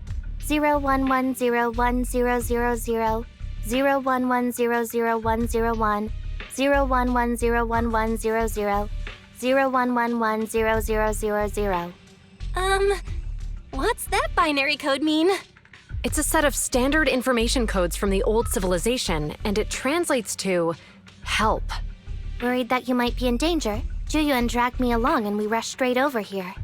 01101000, 01100101, 01101100, 01110000. What's that binary code mean? It's a set of standard information codes from the old civilization, and it translates to help. Worried that you might be in danger, Juyuan dragged me along and we rushed straight over here.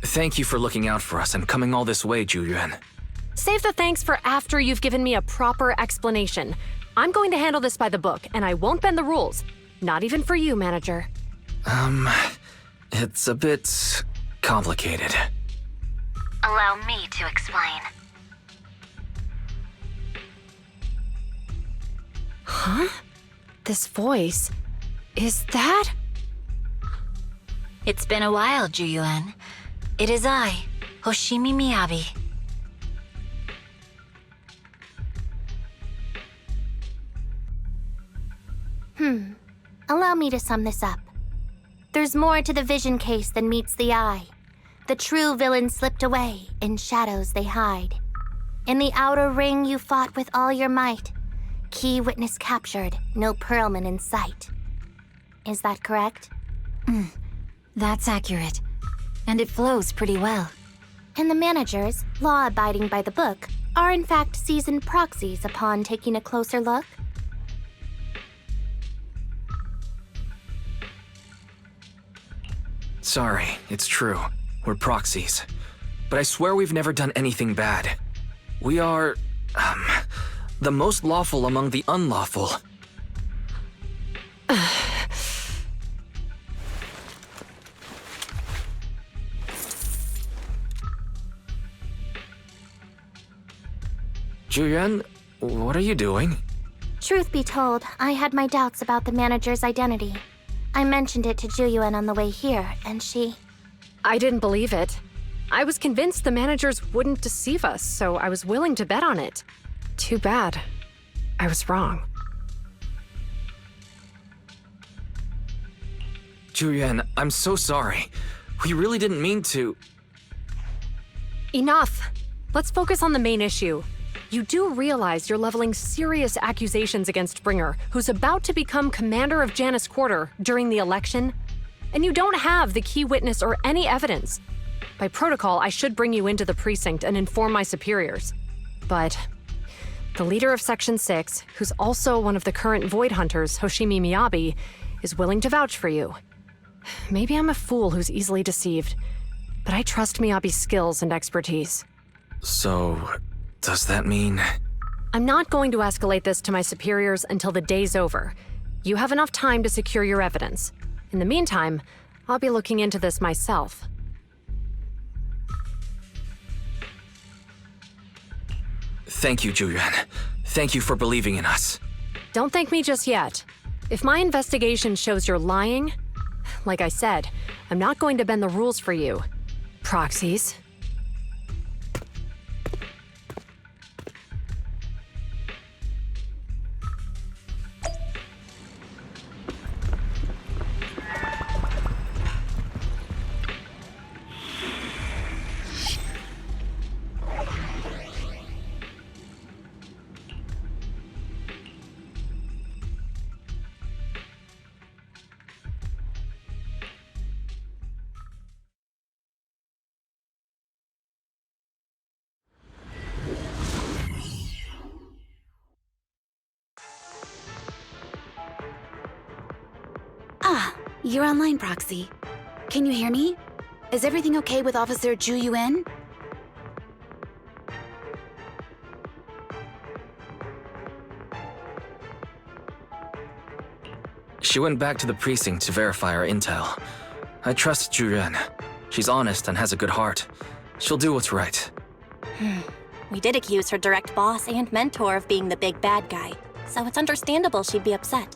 Thank you for looking out for us and coming all this way, Juyuan. Save the thanks for after you've given me a proper explanation. I'm going to handle this by the book, and I won't bend the rules. Not even for you, Manager. It's a bit complicated. Allow me to explain. Huh? This voice... is that... It's been a while, Juyuan. It is I, Hoshimi Miyabi. Allow me to sum this up. There's more to the vision case than meets the eye. The true villain slipped away, in shadows they hide. In the outer ring you fought with all your might. Key witness captured, no Perlman in sight. Is that correct? That's accurate. And it flows pretty well. And the managers, law-abiding by the book, are in fact seasoned proxies upon taking a closer look? Sorry, it's true. We're proxies. But I swear we've never done anything bad. We are, the most lawful among the unlawful. Juyuan, what are you doing? Truth be told, I had my doubts about the manager's identity. I mentioned it to Juyuan on the way here, and she... I didn't believe it. I was convinced the managers wouldn't deceive us, so I was willing to bet on it. Too bad. I was wrong. Juyuan, I'm so sorry. We really didn't mean to... Enough! Let's focus on the main issue. You do realize you're leveling serious accusations against Bringer, who's about to become commander of Janus Quarter during the election? And you don't have the key witness or any evidence. By protocol, I should bring you into the precinct and inform my superiors. But the leader of Section 6, who's also one of the current Void Hunters, Hoshimi Miyabi, is willing to vouch for you. Maybe I'm a fool who's easily deceived, but I trust Miyabi's skills and expertise. So... does that mean... I'm not going to escalate this to my superiors until the day's over. You have enough time to secure your evidence. In the meantime, I'll be looking into this myself. Thank you, Juyuan. Thank you for believing in us. Don't thank me just yet. If my investigation shows you're lying, like I said, I'm not going to bend the rules for you. Proxies. You're online, Proxy. Can you hear me? Is everything okay with Officer Juyuan? She went back to the precinct to verify our intel. I trust Juyuan. She's honest and has a good heart. She'll do what's right. We did accuse her direct boss and mentor of being the big bad guy, so it's understandable she'd be upset.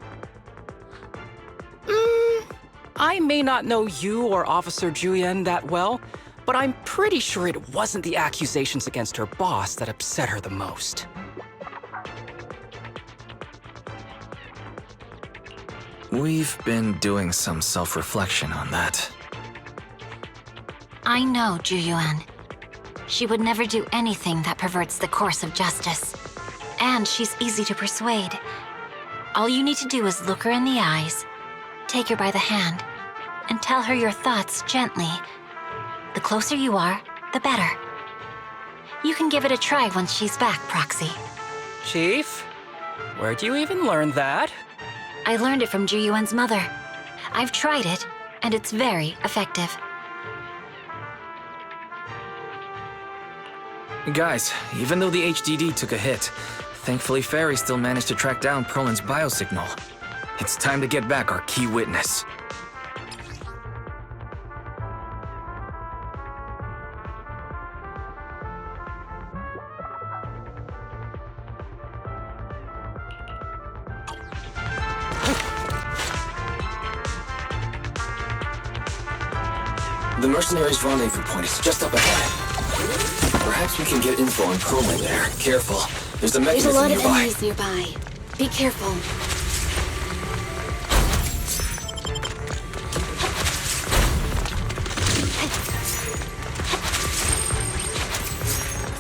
I may not know you or Officer Juyuan that well, but I'm pretty sure it wasn't the accusations against her boss that upset her the most. We've been doing some self-reflection on that. I know Juyuan. She would never do anything that perverts the course of justice. And she's easy to persuade. All you need to do is look her in the eyes, take her by the hand, and tell her your thoughts gently. The closer you are, the better. You can give it a try once she's back, Proxy. Chief? Where'd you even learn that? I learned it from Juyuan's mother. I've tried it, and it's very effective. Guys, even though the HDD took a hit, thankfully Fairy still managed to track down Perlman's biosignal. It's time to get back our key witness. The mercenaries' rendezvous point is just up ahead. Perhaps we can get info on Perlman there. Careful. There's a mechanism There's a lot nearby. of enemies nearby. Be careful.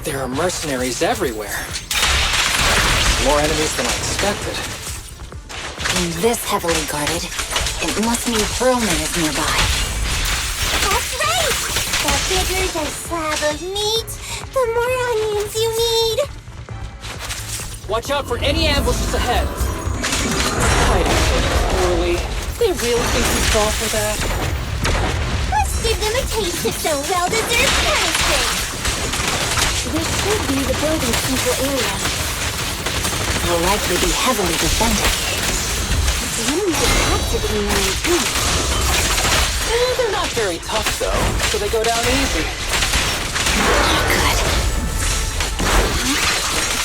There are mercenaries everywhere. More enemies than I expected. And this heavily guarded, it must mean Perlman is nearby. That's right! The bigger the slab of meat, the more onions you need. Watch out for any ambushes ahead. Hiding so poorly. They really think we fall for that? Let's give them a taste of some well-deserved punishment. This should be the building's central area. Will likely be heavily defended. The enemy's attacks are getting more intense. They're not very tough, though, so they go down easy.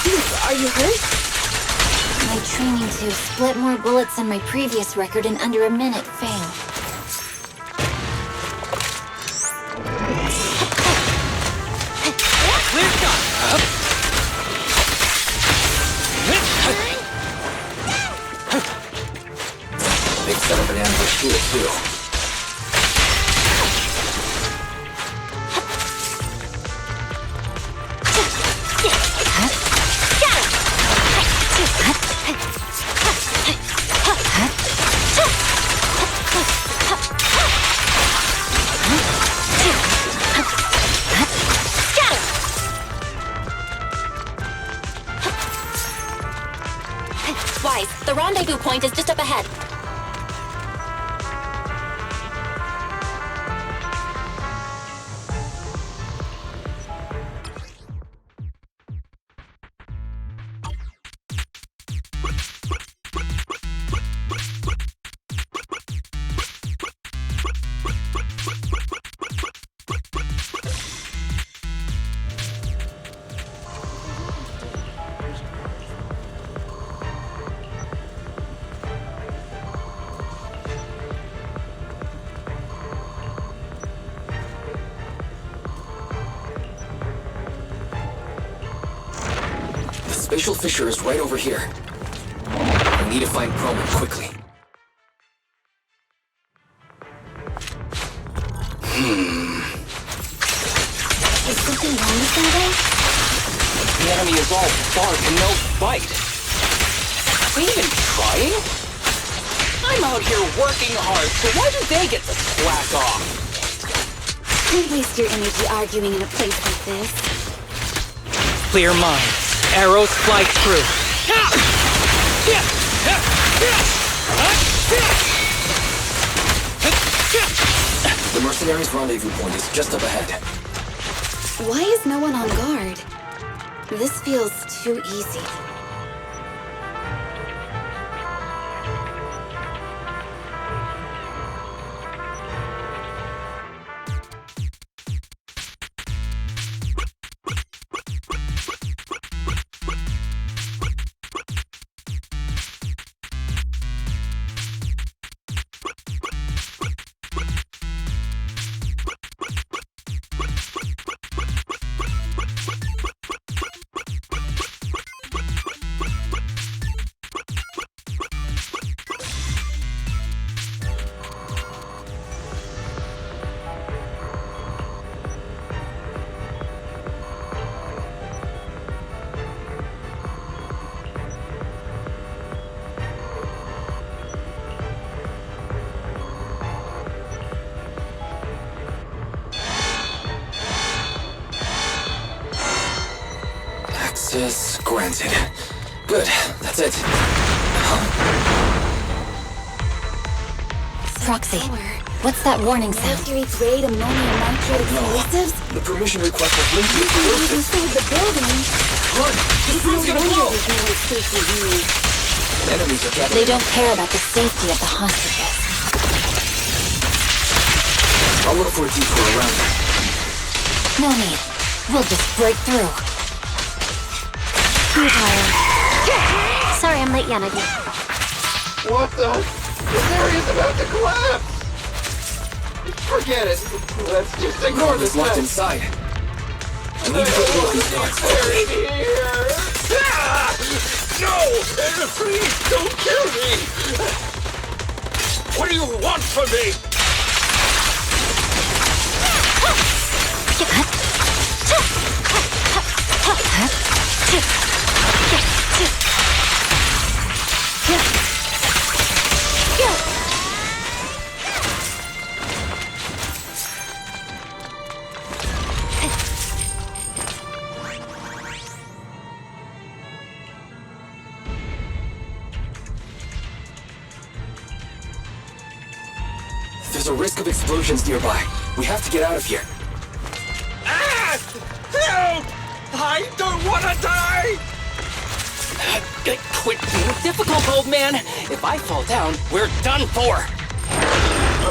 Good. Are you hurt? My training to split more bullets than my previous record in under a minute failed. Clear shot! Big setup and ambush here, too. Wise, the rendezvous point is just up ahead. Spatial fissure is right over here. We need to find Perlman quickly. Is something wrong with that? The enemy is all bark and no bite. Are we even trying? I'm out here working hard, so why do they get to slack off? Don't waste your energy arguing in a place like this. Clear mind. Arrows fly true. The mercenaries' rendezvous point is just up ahead. Why is no one on guard? This feels too easy. Access granted. Good, that's it. Proxy, what's that warning sound? Mercury-grade ammonium nitrate explosives? The permission request was linked to the Inside the building? Run! It's no wonder there's no escape for you. Enemies are gathering. They don't care about the safety of the hostages. I'll look for a detour around them. No need. We'll just break through. Sorry I'm late, Yanagi. What the? This area's about to collapse! Forget it. Let's just ignore this locked mess. inside. I need to get rid of these guards. They're in here! Ah! No! Please don't kill me! What do you want from me? There's a risk of explosions nearby. We have to get out of here. Ah! Help! I don't want to die! Quit being difficult, old man. If I fall down, we're done for.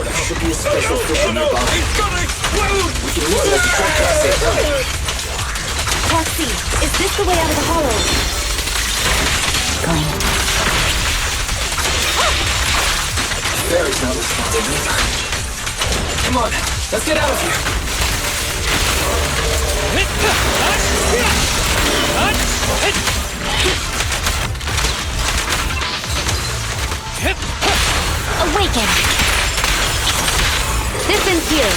There should be a special station nearby. It's gonna explode! We can use it as a shortcut safely. Proxy, is this the way out of the hollow? Barry's not responding either. Come on, let's get out of here. Awaken! This ends here.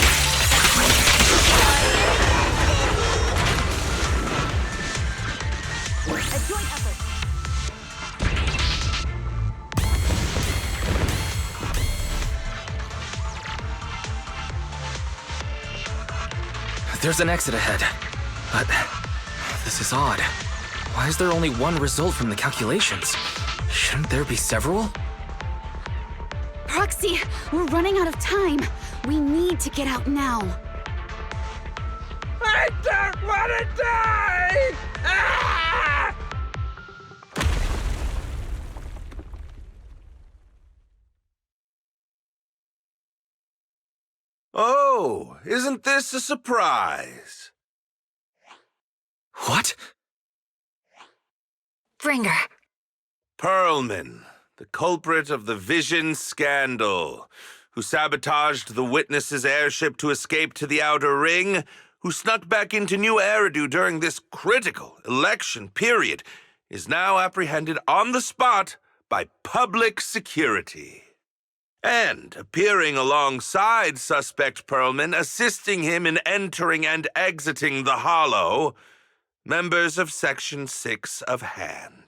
A joint effort. There's an exit ahead. But this is odd. Why is there only one result from the calculations? Shouldn't there be several? Proxy, we're running out of time. We need to get out now. I don't want to die! Ah! Oh, isn't this a surprise? What? Bringer. Perlman, the culprit of the Vision scandal, who sabotaged the Witness's airship to escape to the Outer Ring, who snuck back into New Eridu during this critical election period, is now apprehended on the spot by public security. And appearing alongside suspect Perlman, assisting him in entering and exiting the Hollow, members of Section 6 of Han.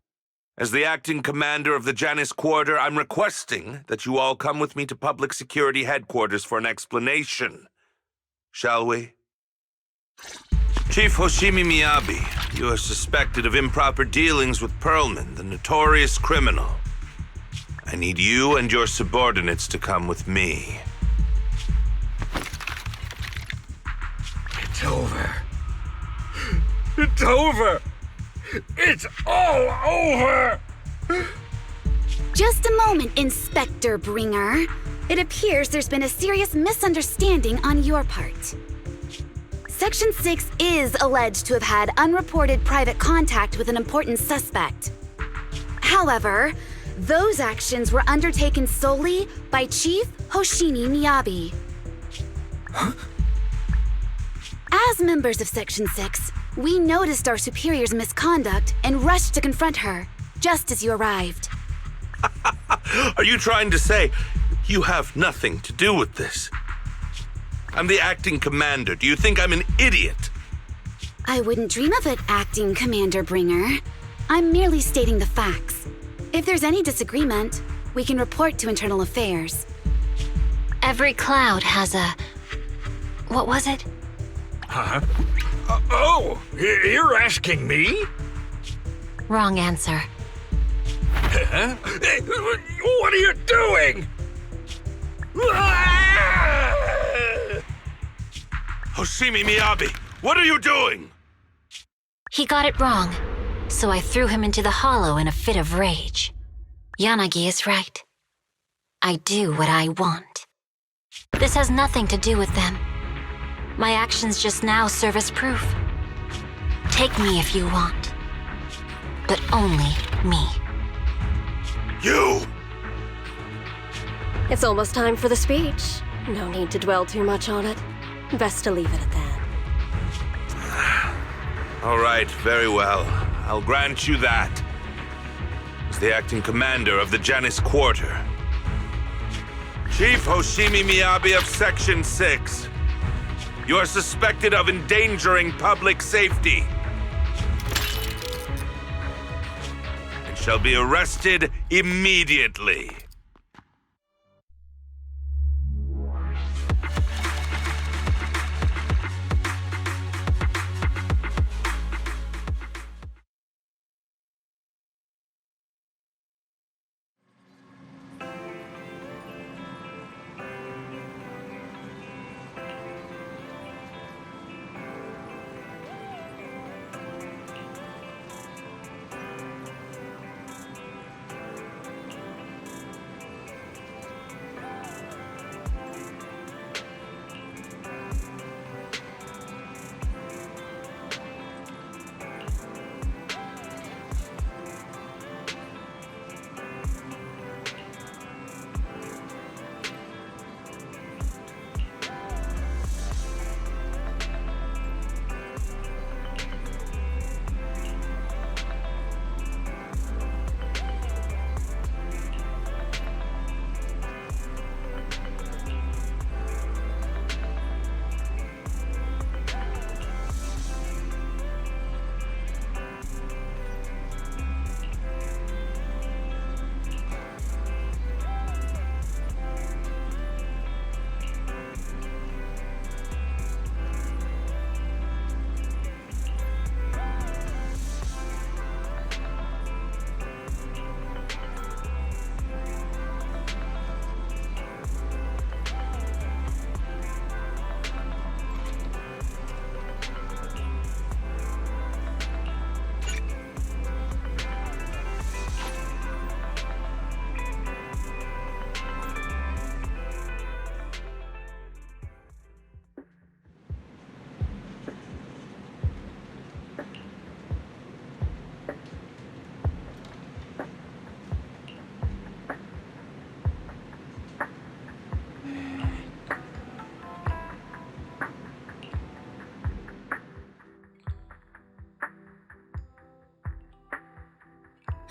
As the acting commander of the Janus Quarter, I'm requesting that you all come with me to Public Security Headquarters for an explanation. Shall we? Chief Hoshimi Miyabi, you are suspected of improper dealings with Perlman, the notorious criminal. I need you and your subordinates to come with me. It's over. It's over! It's all over! Just a moment, Inspector Bringer. It appears there's been a serious misunderstanding on your part. Section 6 is alleged to have had unreported private contact with an important suspect. However, those actions were undertaken solely by Chief Hoshimi Miyabi. Huh? As members of Section 6, we noticed our superior's misconduct and rushed to confront her, just as you arrived. Are you trying to say you have nothing to do with this? I'm the acting commander. Do you think I'm an idiot? I wouldn't dream of it, Acting Commander Bringer. I'm merely stating the facts. If there's any disagreement, we can report to Internal Affairs. Every cloud has a... what was it? Huh? Oh, you're asking me? Wrong answer. Huh? What are you doing? Hoshimi Miyabi, what are you doing? He got it wrong, so I threw him into the hollow in a fit of rage. Yanagi is right. I do what I want. This has nothing to do with them. My actions just now serve as proof. Take me if you want, but only me. You! It's almost time for the speech. No need to dwell too much on it. Best to leave it at that. All right, very well. I'll grant you that. As the acting commander of the Janus Quarter, Chief Hoshimi Miyabi of Section 6, you are suspected of endangering public safety and shall be arrested immediately.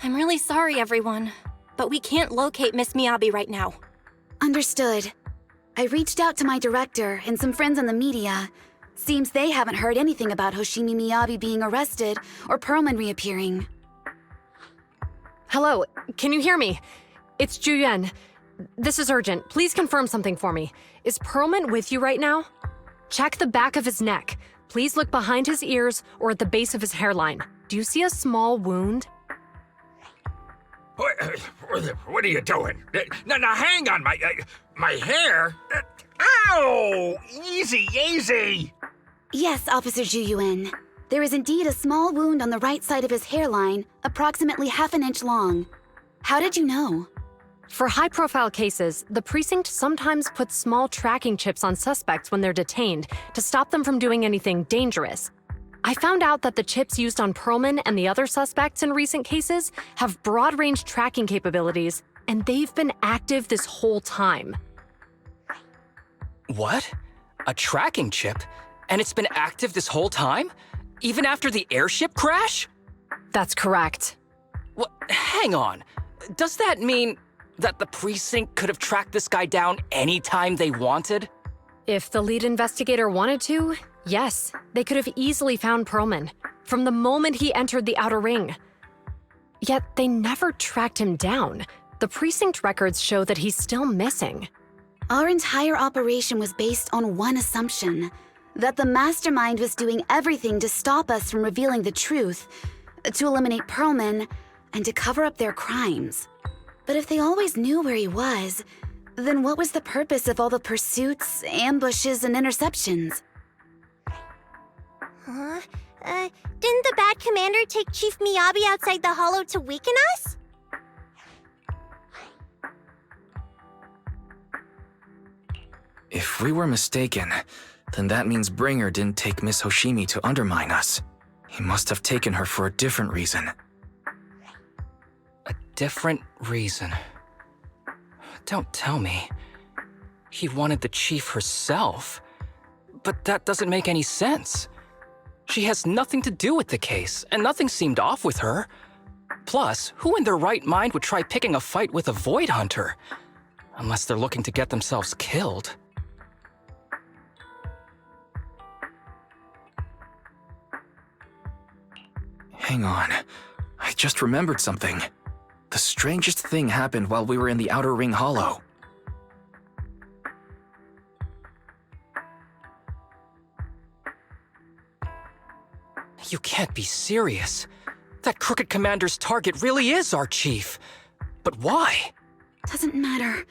I'm really sorry, everyone, but we can't locate Miss Miyabi right now. Understood. I reached out to my director and some friends in the media. Seems they haven't heard anything about Hoshimi Miyabi being arrested or Perlman reappearing. Hello, can you hear me? It's Juyuan. This is urgent. Please confirm something for me. Is Perlman with you right now? Check the back of his neck. Please look behind his ears or at the base of his hairline. Do you see a small wound? What are you doing? Now hang on, my hair? Ow! Easy, easy! Yes, Officer Juyuan. There is indeed a small wound on the right side of his hairline, approximately half an inch long. How did you know? For high-profile cases, the precinct sometimes puts small tracking chips on suspects when they're detained to stop them from doing anything dangerous. I found out that the chips used on Perlman and the other suspects in recent cases have broad-range tracking capabilities, and they've been active this whole time. What? A tracking chip? And it's been active this whole time? Even after the airship crash? That's correct. What? Hang on. Does that mean that the precinct could have tracked this guy down anytime they wanted? If the lead investigator wanted to, yes, they could have easily found Perlman from the moment he entered the outer ring. Yet they never tracked him down. The precinct records show that he's still missing. Our entire operation was based on one assumption, that the mastermind was doing everything to stop us from revealing the truth. to eliminate Perlman, and to cover up their crimes. But if they always knew where he was, then what was the purpose of all the pursuits, ambushes, and interceptions? Huh? Didn't the bad commander take Chief Miyabi outside the Hollow to weaken us? If we were mistaken, then that means Bringer didn't take Miss Hoshimi to undermine us. He must have taken her for a different reason. A different reason? Don't tell me. He wanted the chief herself. But that doesn't make any sense. She has nothing to do with the case, and nothing seemed off with her. Plus, who in their right mind would try picking a fight with a Void Hunter? Unless they're looking to get themselves killed. Hang on. I just remembered something. The strangest thing happened while we were in the Outer Ring Hollow. You can't be serious. That crooked commander's target really is our chief. But why? Doesn't matter.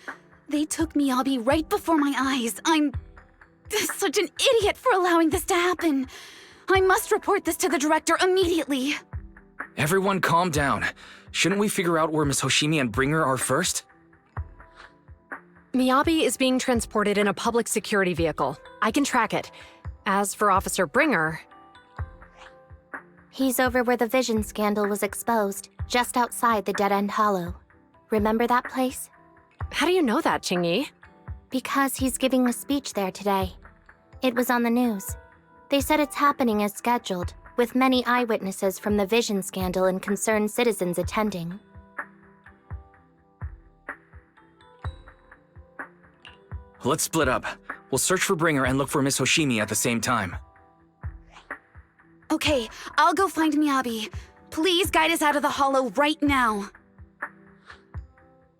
They took Miyabi right before my eyes. I'm such an idiot for allowing this to happen. I must report this to the director immediately. Everyone calm down. Shouldn't we figure out where Miss Hoshimi and Bringer are first? Miyabi is being transported in a public security vehicle. I can track it. As for Officer Bringer... He's over where the vision scandal was exposed, just outside the Dead End Hollow. Remember that place? How do you know that, Qingyi? Because he's giving a speech there today. It was on the news. They said it's happening as scheduled, with many eyewitnesses from the vision scandal and concerned citizens attending. Let's split up. We'll search for Bringer and look for Miss Hoshimi at the same time. Okay, I'll go find Miyabi. Please guide us out of the hollow right now.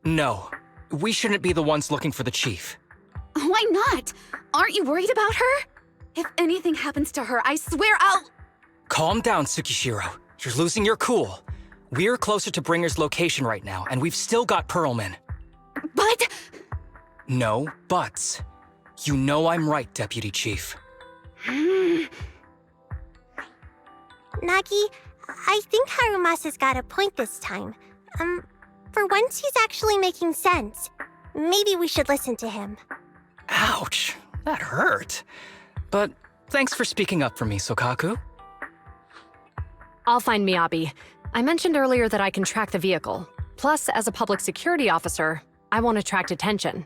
No. We shouldn't be the ones looking for the chief. Why not? Aren't you worried about her? If anything happens to her, I swear I'll... Calm down, Tsukishiro. You're losing your cool. We're closer to Bringer's location right now, and we've still got Perlman. But... No buts. You know I'm right, Deputy Chief. Nagi, I think Harumasa's got a point this time. For once he's actually making sense. Maybe we should listen to him. Ouch, that hurt. But thanks for speaking up for me, Sokaku. I'll find Miyabi. I mentioned earlier that I can track the vehicle. Plus, as a public security officer, I won't attract attention.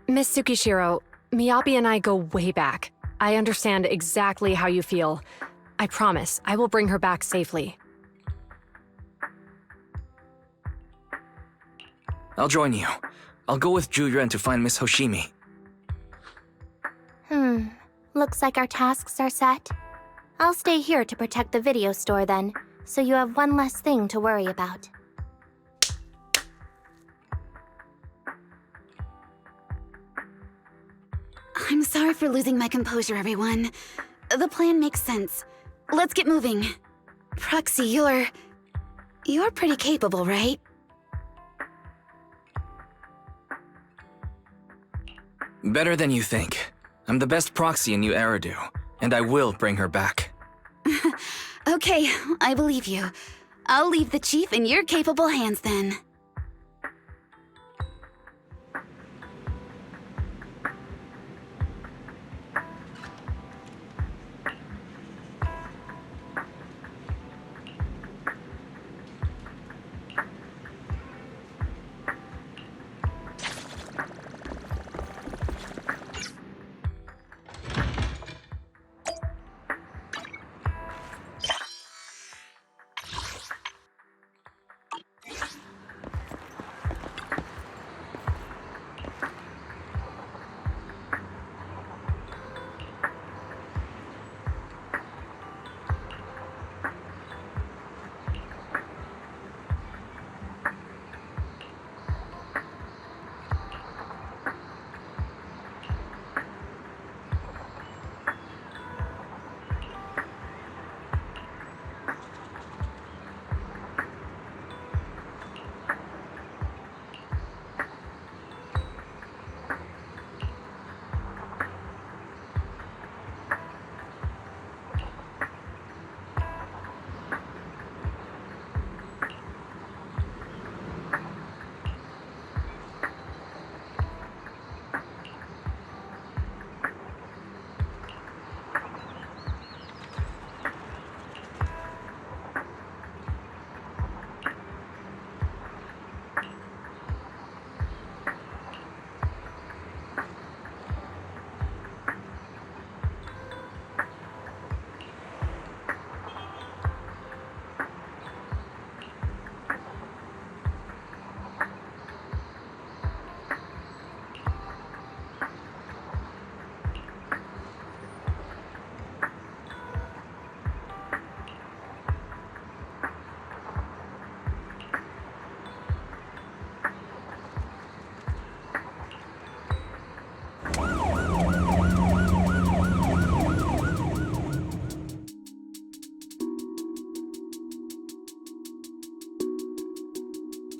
Miss Tsukishiro, Miyabi and I go way back. I understand exactly how you feel. I promise, I will bring her back safely. I'll join you. I'll go with Juyuan to find Miss Hoshimi. Looks like our tasks are set. I'll stay here to protect the video store then, so you have one less thing to worry about. I'm sorry for losing my composure, everyone. The plan makes sense. Let's get moving. Proxy, you're pretty capable, right? Better than you think. I'm the best proxy in New Eridu, and I will bring her back. Okay, I believe you. I'll leave the chief in your capable hands then.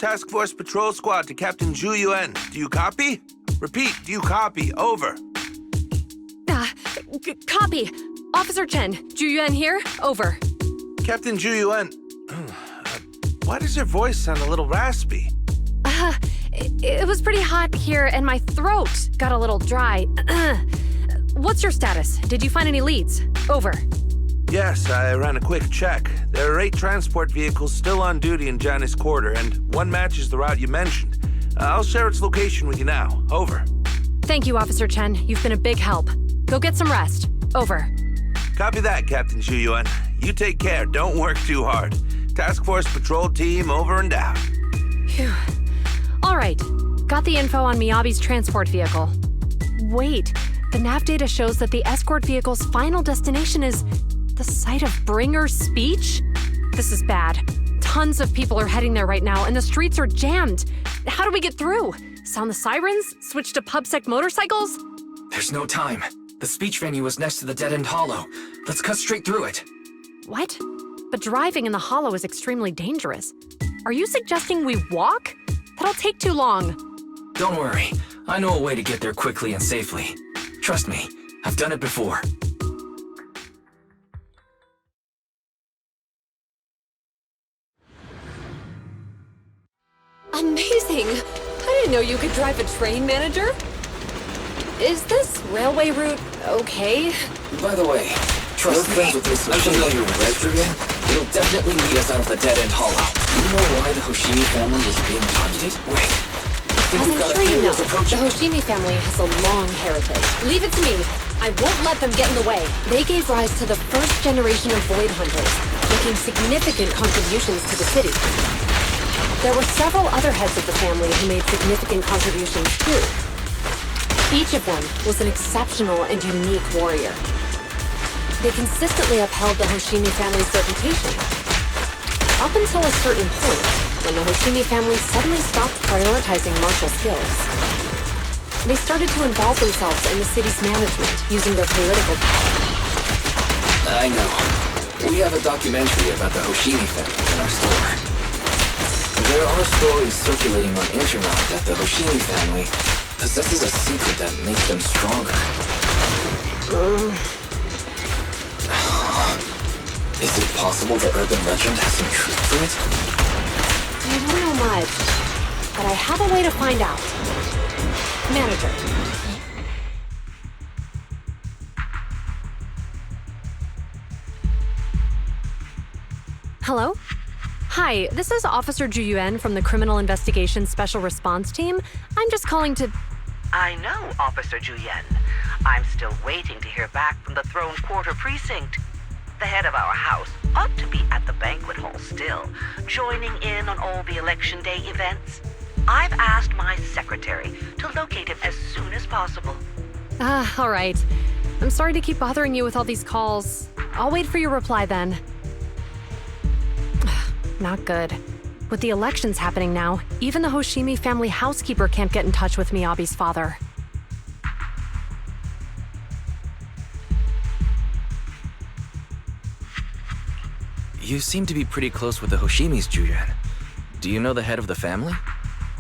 Task Force Patrol Squad to Captain Zhu Yuan. Do you copy? Repeat, do you copy? Over. Copy. Officer Chen, Zhu Yuan here. Over. Captain Zhu Yuan, why does your voice sound a little raspy? It was pretty hot here, and my throat got a little dry. What's your status? Did you find any leads? Over. Yes, I ran a quick check. There are 8 transport vehicles still on duty in Janus Quarter, and one matches the route you mentioned. I'll share its location with you now. Over. Thank you, Officer Chen. You've been a big help. Go get some rest. Over. Copy that, Captain Zhu Yuan. You take care. Don't work too hard. Task Force Patrol Team over and out. Phew. All right. Got the info on Miyabi's transport vehicle. Wait, the nav data shows that the escort vehicle's final destination is the site of Bringer's speech? This is bad. Tons of people are heading there right now, and the streets are jammed. How do we get through? Sound the sirens? Switch to PubSec motorcycles? There's no time. The speech venue is next to the dead-end hollow. Let's cut straight through it. What? But driving in the hollow is extremely dangerous. Are you suggesting we walk? That'll take too long. Don't worry. I know a way to get there quickly and safely. Trust me, I've done it before. Amazing! I didn't know you could drive a train, Manager. Is this railway route okay? By the way, trust me, I'm familiar with it. It'll definitely lead us out of the dead-end hollow. Do you know why the Hoshimi family is being targeted? Wait. As I'm sure you know, the Hoshimi family has a long heritage. Leave it to me. I won't let them get in the way. They gave rise to the first generation of Void Hunters, making significant contributions to the city. There were several other heads of the family who made significant contributions too. Each of them was an exceptional and unique warrior. They consistently upheld the Hoshimi family's reputation. Up until a certain point, when the Hoshimi family suddenly stopped prioritizing martial skills. They started to involve themselves in the city's management using their political power. I know. We have a documentary about the Hoshimi family in our store. There are stories circulating on internet that the Hoshimi family possesses a secret that makes them stronger. Is it possible the urban legend has some truth to it? I don't know much, but I have a way to find out. Manager. Hello? Hi, this is Officer Zhu Yuan from the Criminal Investigation Special Response Team. I'm just calling to... I know, Officer Zhu Yuan. I'm still waiting to hear back from the Throne Quarter Precinct. The head of our house ought to be at the banquet hall still, joining in on all the Election Day events. I've asked my secretary to locate him as soon as possible. All right. I'm sorry to keep bothering you with all these calls. I'll wait for your reply then. Not good. With the elections happening now, even the Hoshimi family housekeeper can't get in touch with Miyabi's father. You seem to be pretty close with the Hoshimis, Zhu Yuan. Do you know the head of the family?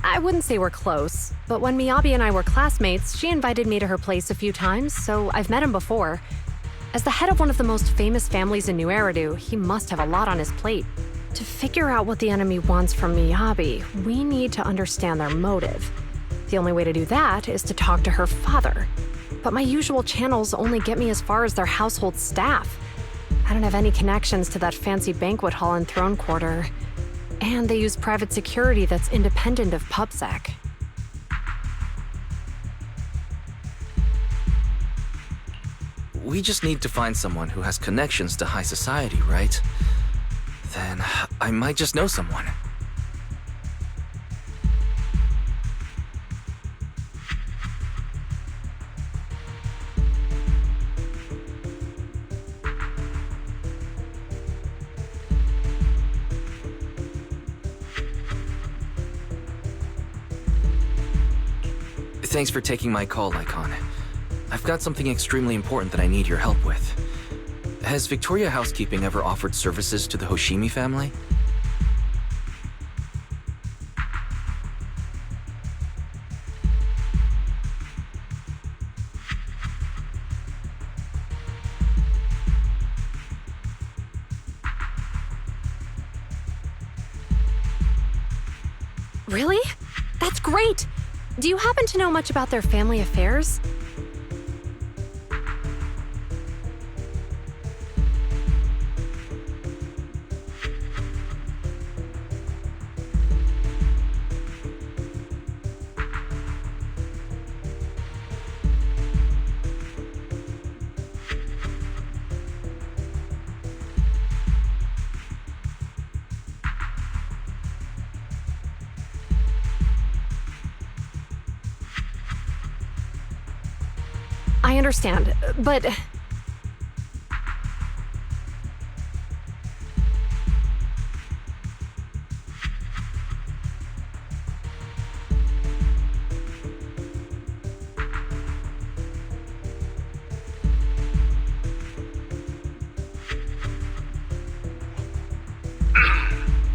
I wouldn't say we're close, but when Miyabi and I were classmates, she invited me to her place a few times, so I've met him before. As the head of one of the most famous families in New Eridu, he must have a lot on his plate. To figure out what the enemy wants from Miyabi, we need to understand their motive. The only way to do that is to talk to her father. But my usual channels only get me as far as their household staff. I don't have any connections to that fancy banquet hall in Throne Quarter. And they use private security that's independent of PubSec. We just need to find someone who has connections to high society, right? Then I might just know someone. Thanks for taking my call, Icon. I've got something extremely important that I need your help with. Has Victoria Housekeeping ever offered services to the Hoshimi family? Really? That's great! Do you happen to know much about their family affairs? I understand, but...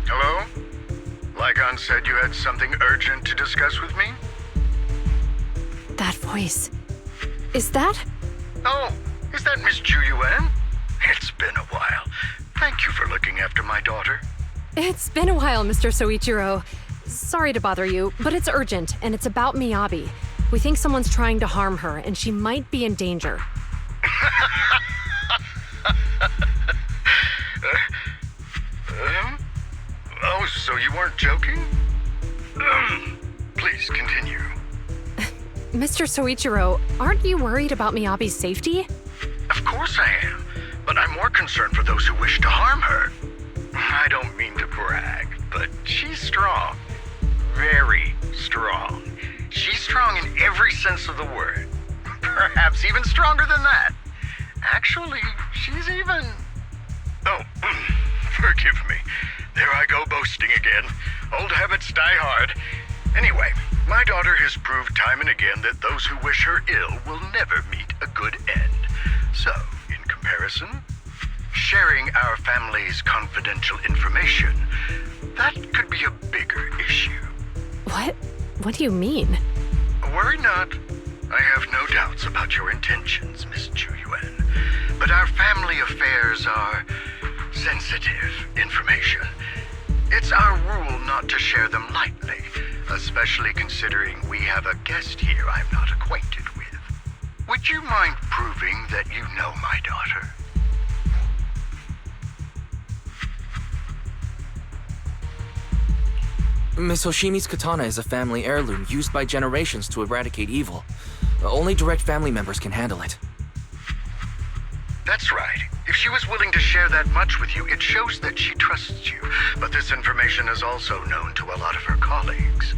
Hello? Lycon said you had something urgent to discuss with me? That voice... Is that? Oh, is that Miss Ju Yuan? It's been a while. Thank you for looking after my daughter. It's been a while, Mr. Soichiro. Sorry to bother you, but it's urgent, and it's about Miyabi. We think someone's trying to harm her, and she might be in danger. Oh, so you weren't joking? Please continue. Mr. Soichiro, aren't you worried about Miyabi's safety? Of course I am, but I'm more concerned for those who wish to harm her. I don't mean to brag, but she's strong. Very strong. She's strong in every sense of the word. Perhaps even stronger than that. Actually, she's even... Oh, forgive me. There I go boasting again. Old habits die hard. Anyway, my daughter has proved time and again that those who wish her ill will never meet a good end. So, in comparison, sharing our family's confidential information, that could be a bigger issue. What? What do you mean? Worry not. I have no doubts about your intentions, Miss Ju Yuan. But our family affairs are sensitive information. It's our rule not to share them lightly, especially considering we have a guest here I'm not acquainted with. Would you mind proving that you know my daughter? Miss Hoshimi's katana is a family heirloom used by generations to eradicate evil. Only direct family members can handle it. That's right. If she was willing to share that much with you, it shows that she trusts you. But this information is also known to a lot of her colleagues.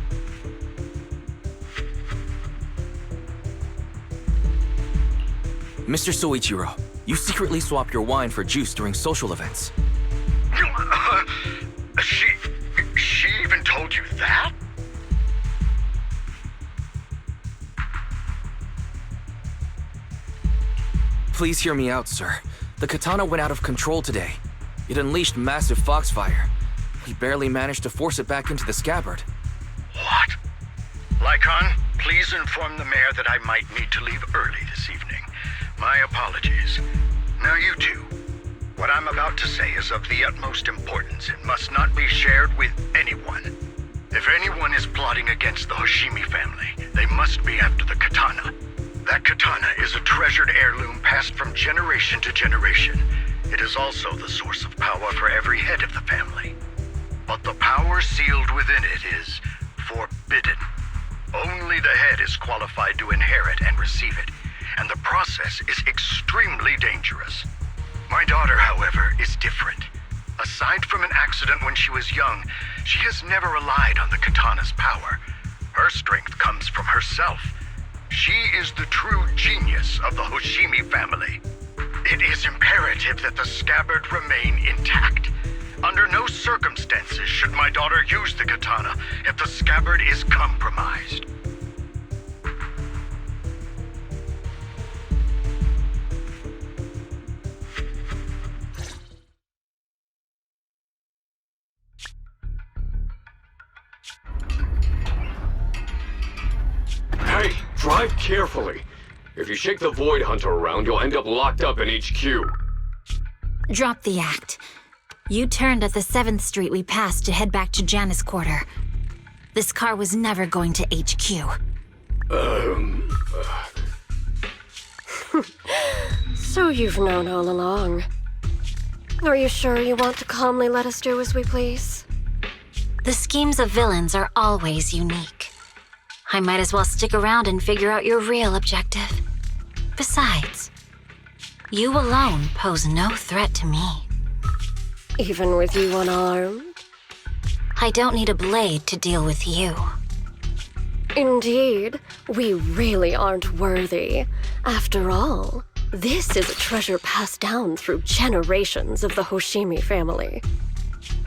Mr. Soichiro, you secretly swap your wine for juice during social events. She even told you that? Please hear me out, sir. The katana went out of control today. It unleashed massive foxfire. We barely managed to force it back into the scabbard. What? Lycon, please inform the mayor that I might need to leave early this evening. My apologies. Now you two. What I'm about to say is of the utmost importance. It must not be shared with anyone. If anyone is plotting against the Hoshimi family, they must be after the katana. That katana is a treasured heirloom passed from generation to generation. It is also the source of power for every head of the family. But the power sealed within it is forbidden. Only the head is qualified to inherit and receive it, and the process is extremely dangerous. My daughter, however, is different. Aside from an accident when she was young, she has never relied on the katana's power. Her strength comes from herself. She is the true genius of the Hoshimi family. It is imperative that the scabbard remain intact. Under no circumstances should my daughter use the katana if the scabbard is compromised. Hey, drive carefully. If you shake the Void Hunter around, you'll end up locked up in HQ. Drop the act. You turned at the 7th Street we passed to head back to Janus Quarter. This car was never going to HQ. So you've known all along. Are you sure you want to calmly let us do as we please? The schemes of villains are always unique. I might as well stick around and figure out your real objective. Besides, you alone pose no threat to me. Even with you unarmed? I don't need a blade to deal with you. Indeed, we really aren't worthy. After all, this is a treasure passed down through generations of the Hoshimi family.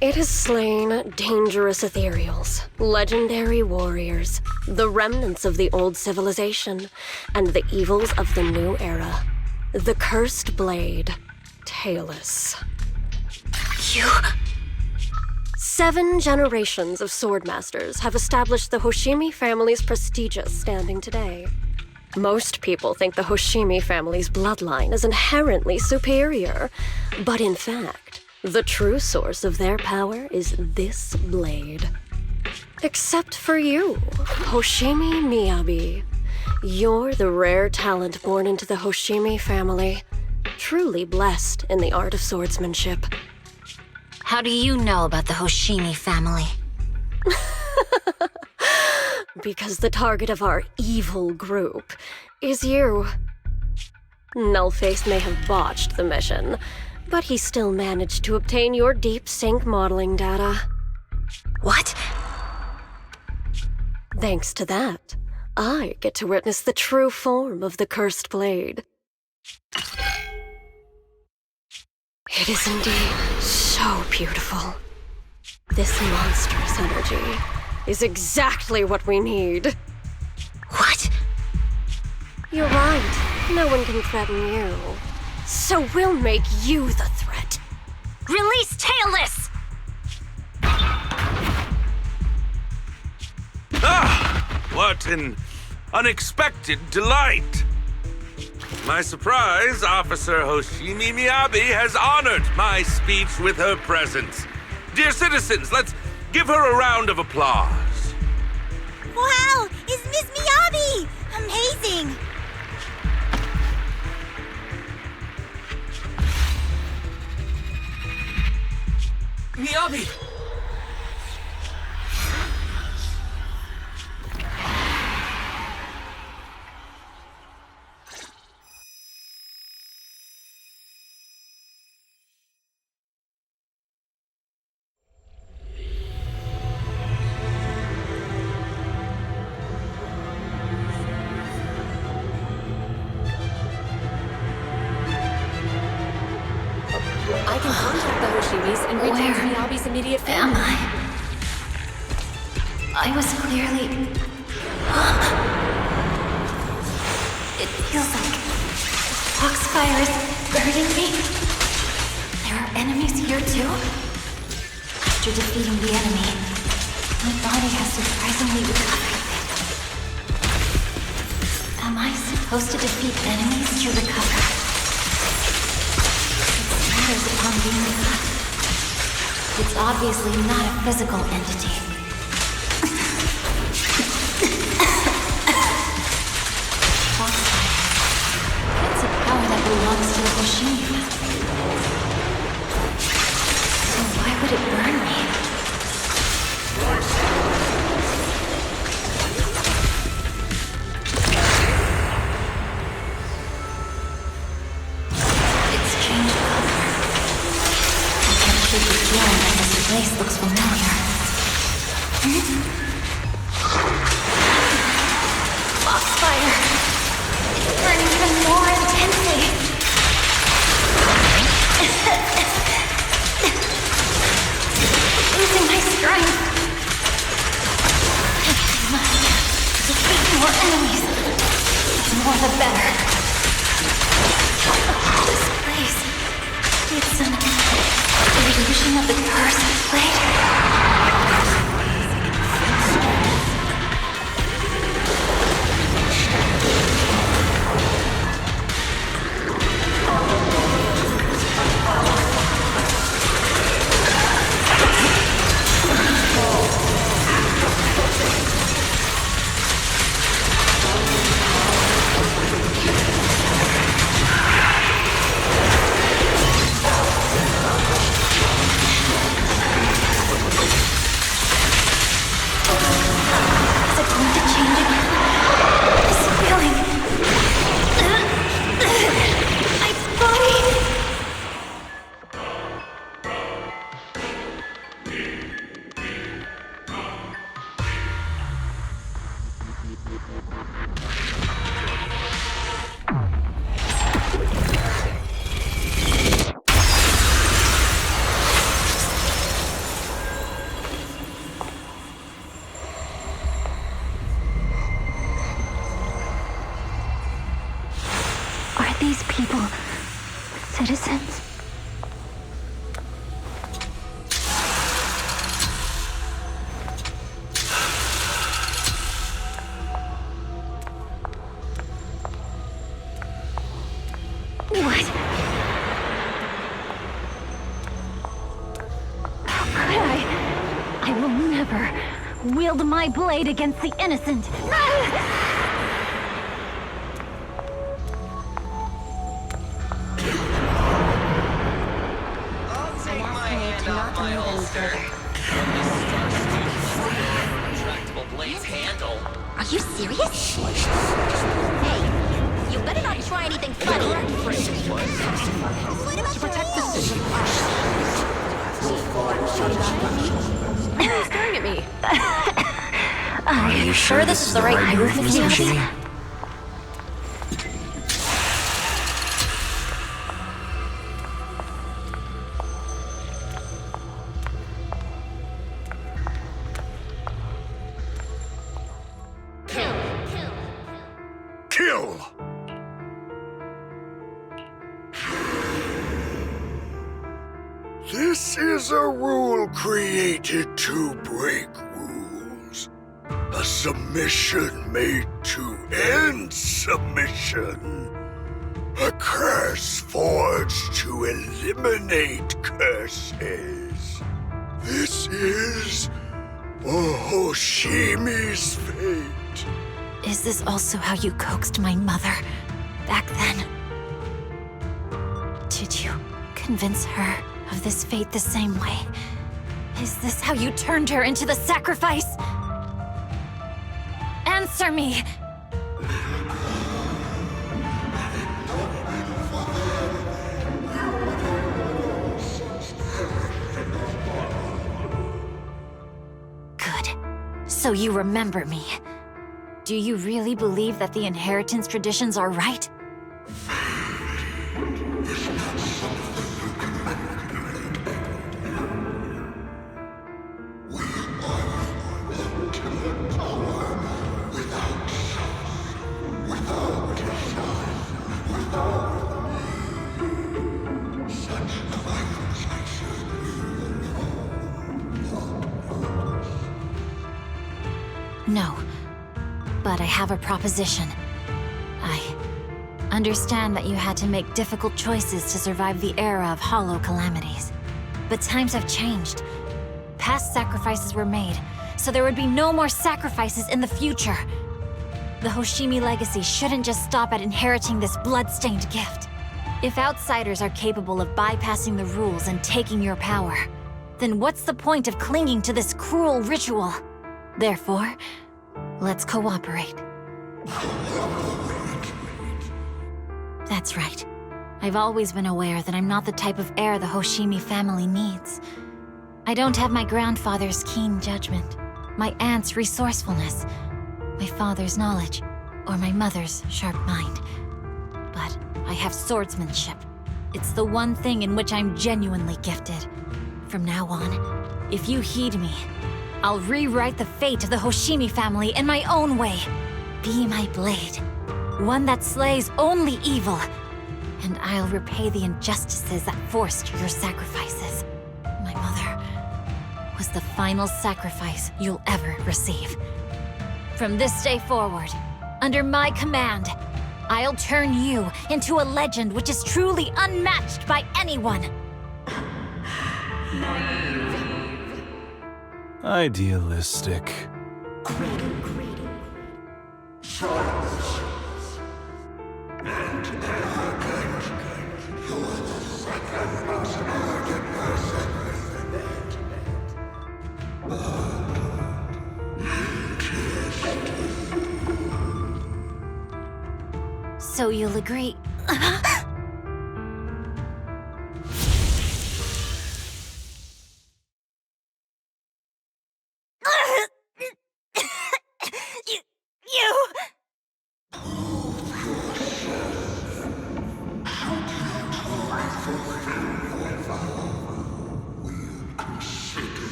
It has slain dangerous ethereals, legendary warriors, the remnants of the old civilization, and the evils of the new era. The cursed blade, Tailless. You... 7 generations of swordmasters have established the Hoshimi family's prestigious standing today. Most people think the Hoshimi family's bloodline is inherently superior, but in fact, the true source of their power is this blade. Except for you, Hoshimi Miyabi. You're the rare talent born into the Hoshimi family, truly blessed in the art of swordsmanship. How do you know about the Hoshimi family? Because the target of our evil group is you. Nullface may have botched the mission, but he still managed to obtain your deep sync modeling data. What? Thanks to that, I get to witness the true form of the cursed blade. It is indeed so beautiful. This monstrous energy is exactly what we need. What? You're right. No one can threaten you. So we'll make you the threat. Release Tailless! Ah! What an unexpected delight! My surprise, Officer Hoshimi Miyabi has honored my speech with her presence. Dear citizens, let's give her a round of applause. Wow! It's Miss Miyabi! Amazing! Miyabi! I can contact the Hoshimis and reach out to Miyabi's immediate family. Am I was clearly... It feels like Foxfire is burning me. There are enemies here too? After defeating the enemy, my body has surprisingly recovered. Am I supposed to defeat enemies to recover? Upon being cut. It's obviously not a physical entity. Foxfire. It's a power that belongs to the Hoshimi. So why would it burn me? It's changed color. This place looks familiar. Foxfire! It's burning even more intensely. Losing my strength. I must defeat more enemies. The more the better. This place. It's an illusion of the cursed blade. people, citizens. What? How could I will never wield my blade against the innocent. I'll take my hand off my holster. Retractable blade's handle. Are you serious? Hey, you better not try anything funny. To protect the city. You're staring at me. Are you sure this is the right move, Miss Hoshimi? Kill! This is a rule created to break rules. A submission made to end submission. A curse forged to eliminate curses. This is Hoshimi's fate. Is this also how you coaxed my mother back then? Did you convince her of this fate the same way? Is this how you turned her into the sacrifice? Answer me! Good. So you remember me. Do you really believe that the inheritance traditions are right? No. But I have a proposition. I understand that you had to make difficult choices to survive the era of hollow calamities. But times have changed. Past sacrifices were made, so there would be no more sacrifices in the future. The Hoshimi legacy shouldn't just stop at inheriting this blood-stained gift. If outsiders are capable of bypassing the rules and taking your power, then what's the point of clinging to this cruel ritual? Therefore, let's cooperate. That's right. I've always been aware that I'm not the type of heir the Hoshimi family needs. I don't have my grandfather's keen judgment, my aunt's resourcefulness, my father's knowledge, or my mother's sharp mind. But I have swordsmanship. It's the one thing in which I'm genuinely gifted. From now on, if you heed me, I'll rewrite the fate of the Hoshimi family in my own way. Be my blade, one that slays only evil, and I'll repay the injustices that forced your sacrifices. My mother was the final sacrifice you'll ever receive. From this day forward, under my command, I'll turn you into a legend which is truly unmatched by anyone. Idealistic. So you'll agree.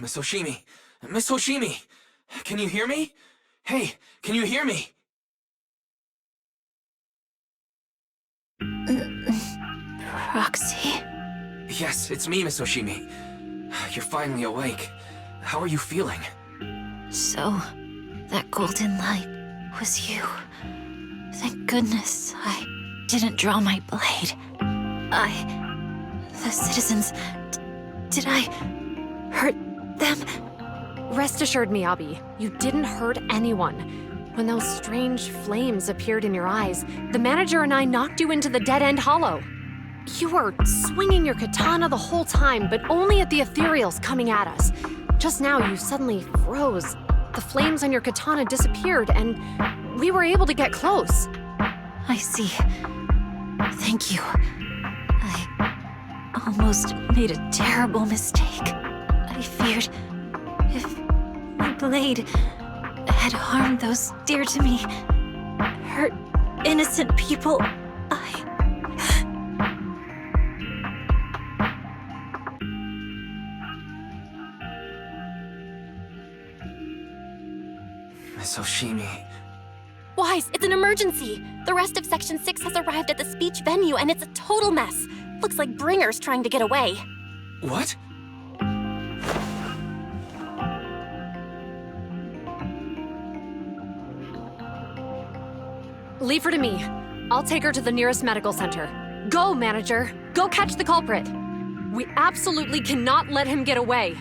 Miss Hoshimi! Miss Hoshimi! Can you hear me? Hey, can you hear me? Proxy? Yes, it's me, Miss Hoshimi. You're finally awake. How are you feeling? So, that golden light was you. Thank goodness I didn't draw my blade. The citizens... did I hurt them? Rest assured, Miyabi, you didn't hurt anyone. When those strange flames appeared in your eyes, the manager and I knocked you into the dead-end hollow. You were swinging your katana the whole time, but only at the ethereals coming at us. Just now, you suddenly froze. The flames on your katana disappeared, and we were able to get close. I see. Thank you. I almost made a terrible mistake. I feared if my blade had harmed those dear to me, hurt innocent people, Miss Hoshimi... Wise, it's an emergency! The rest of Section 6 has arrived at the speech venue, and it's a total mess. Looks like Bringer's trying to get away. What? Leave her to me. I'll take her to the nearest medical center. Go, manager! Go catch the culprit! We absolutely cannot let him get away!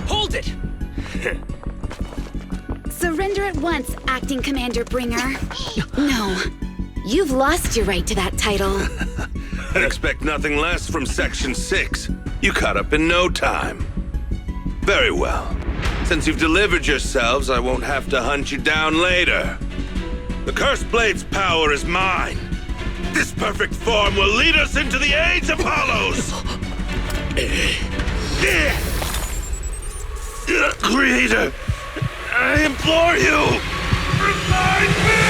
Hold it! Surrender at once, Acting Commander Bringer. No. You've lost your right to that title. I'd expect nothing less from Section 6. You caught up in no time. Very well. Since you've delivered yourselves, I won't have to hunt you down later. The Cursed Blade's power is mine. This perfect form will lead us into the age of Hollows! Creator, I implore you! Revive me!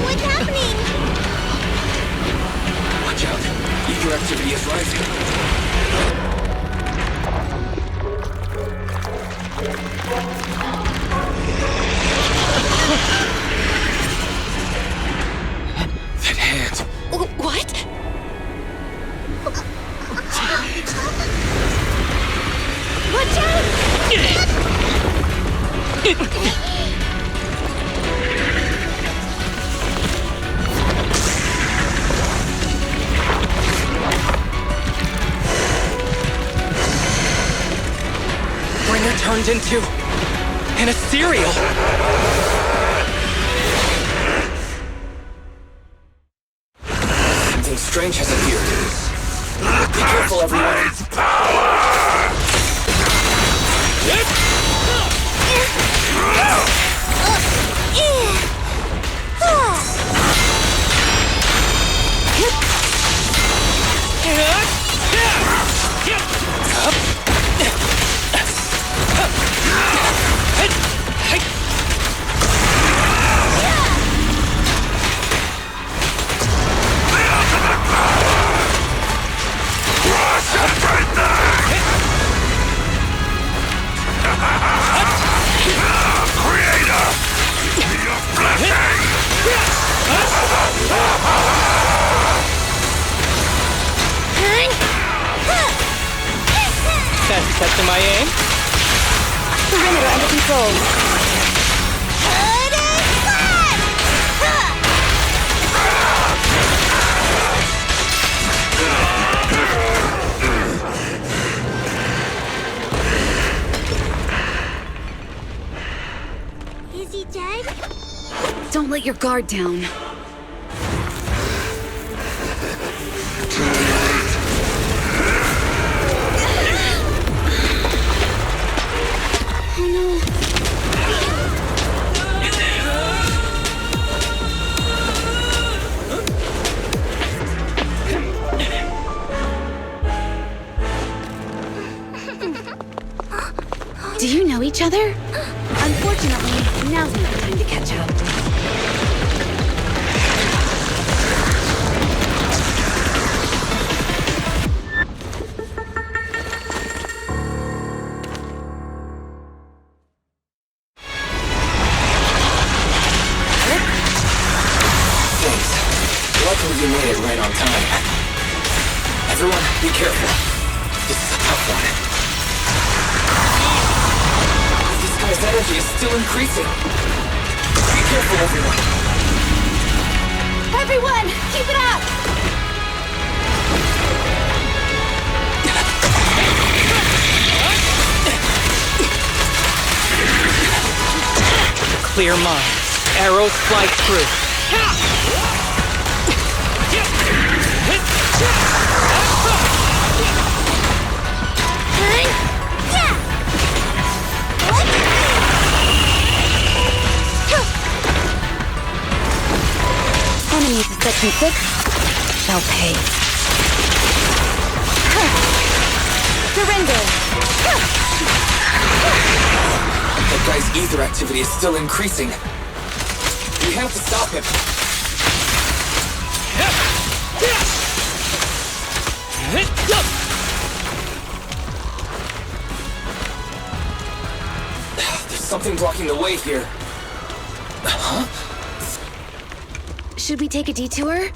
What's happening? Watch out. Ether activity is rising. That hand. What? Watch out! Bringer turned into an ethereal. Something strange has appeared. Be careful, everyone. That's catching my aim. Perimeter under control. Is he dead? Don't let your guard down. Do you know each other? Unfortunately, now's not the time to catch up. Thanks. Luckily you made it right on time. Everyone, be careful. This is a tough one. His energy is still increasing. Be careful, everyone. Everyone, keep it up! Clear mind. Arrows fly through. Enemies of Section 6 shall pay. Surrender! That guy's ether activity is still increasing. We have to stop him. There's something blocking the way here. Huh? Should we take a detour?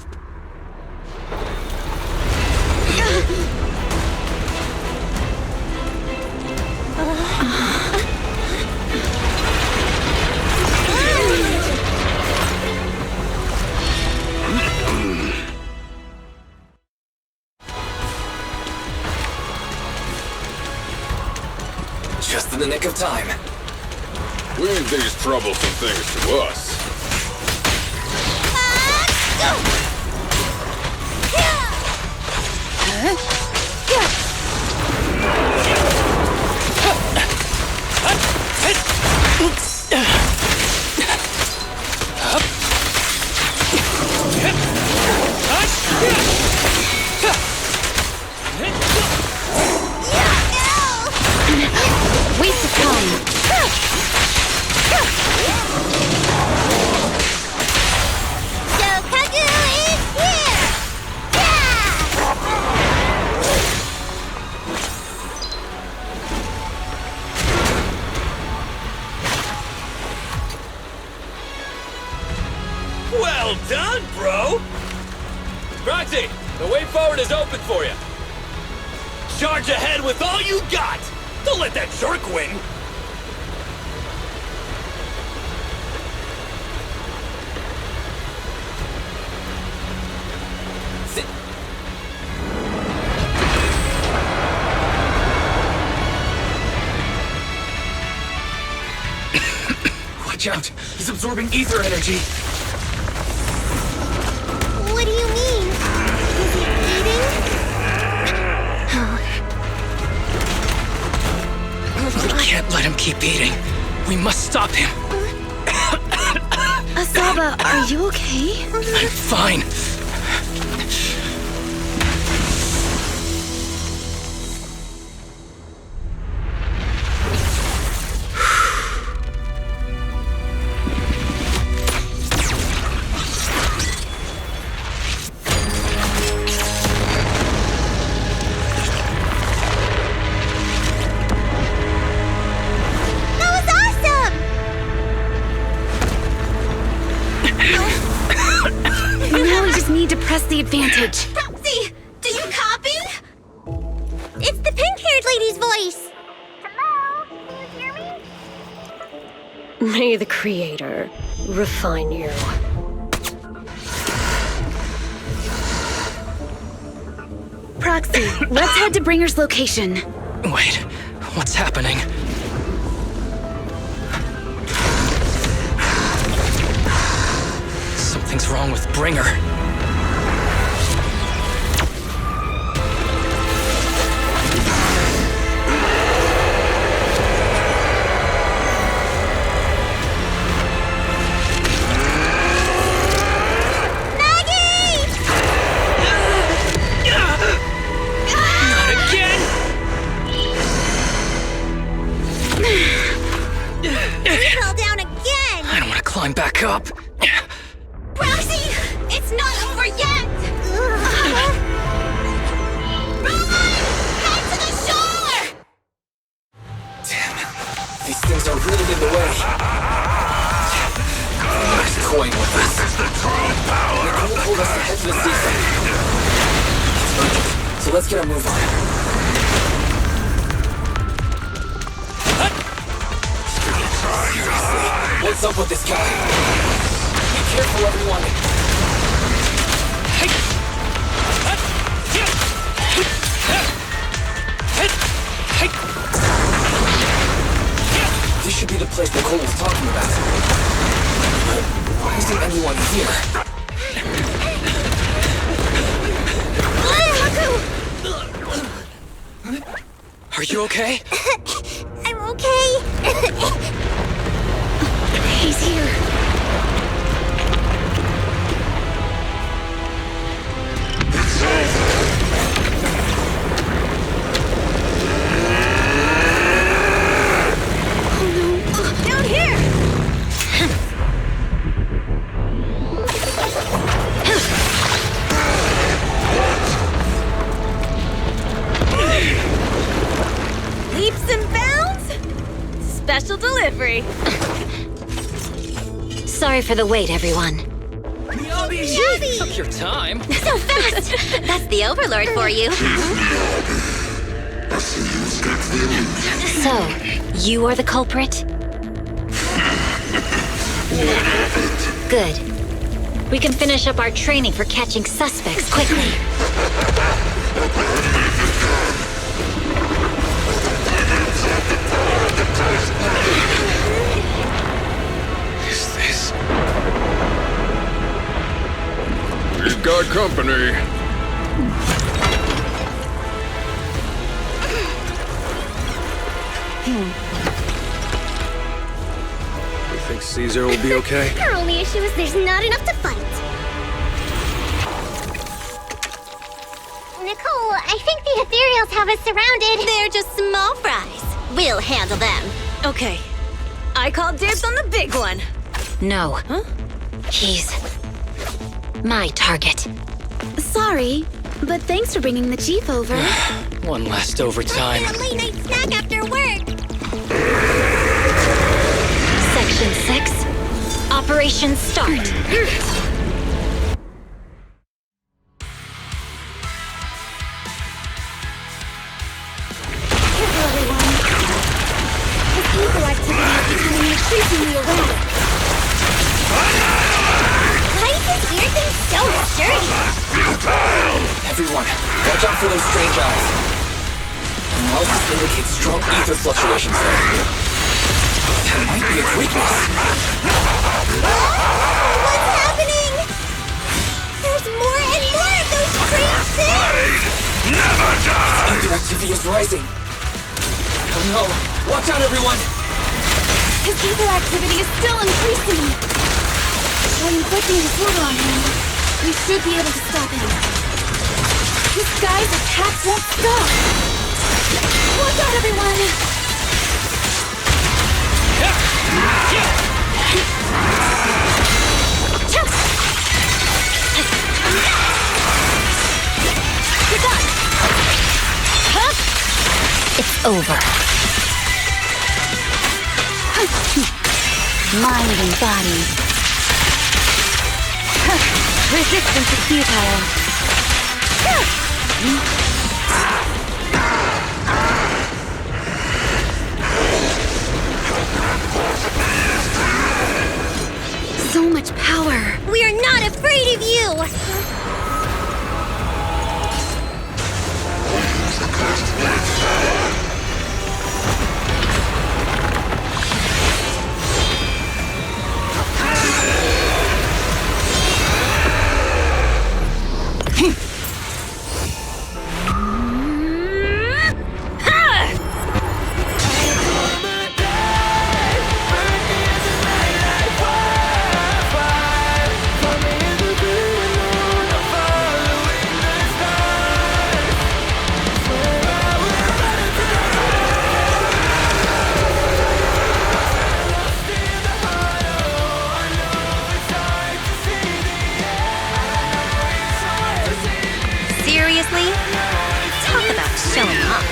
Just in the nick of time. Leave these troublesome things to us. Waste of time. Shokaku is here! Well done, bro! Proxy, the way forward is open for you. Charge ahead with all you got! Don't let that jerk win! Watch out! He's absorbing ether energy! What do you mean? Is he eating? We can't let him keep eating. We must stop him. Asaba, are you okay? I'm fine. The advantage. Proxy, do you copy? It's the pink-haired lady's voice. Hello? Can you hear me? May the Creator refine you. Proxy, let's head to Bringer's location. Wait, what's happening? Something's wrong with Bringer. Climb back up. Proxy, it's not over yet. Perlman, head to the shore. Damn, these things are really in the way. He's toying with us. This is the true power of the hold us to head to the seaside. It's urgent, so let's get a move on. Seriously, what's up with this guy? Be careful, everyone. This should be the place Nicole was talking about. But why isn't anyone here? Are you okay? I'm okay. He's here. Down here. Leaps and bounds. Special delivery. Sorry for the wait, everyone. Miyabi! Took your time. So fast! That's the Overlord for you. So, you are the culprit? Good. We can finish up our training for catching suspects quickly. company. You think Caesar will be okay? Our only issue is there's not enough to fight. Nicole, I think the ethereals have us surrounded. They're just small fries. We'll handle them. Okay. I call dibs on the big one. No. Huh? He's my target. Sorry, but thanks for bringing the chief over. One last overtime. A late night snack after work. Section 6. Operation start. Evil activity is becoming increasingly erratic. Why is this weird thing so sturdy? Everyone, watch out for those strange eyes. Analysis indicates strong ether fluctuations there. That might be its weakness. What's happening? There's more and more of those strange things! Never die! Ether activity is rising. Oh no! Watch out, everyone! His ether activity is still increasing. By inflicting disorder on him, we should be able to stop him. This guy's attacks won't stop. Watch out, everyone! You're done. Huh? It's over. Mind and body. Resistance is futile. So much power. We are not afraid of you! Seriously? Talk about showing up.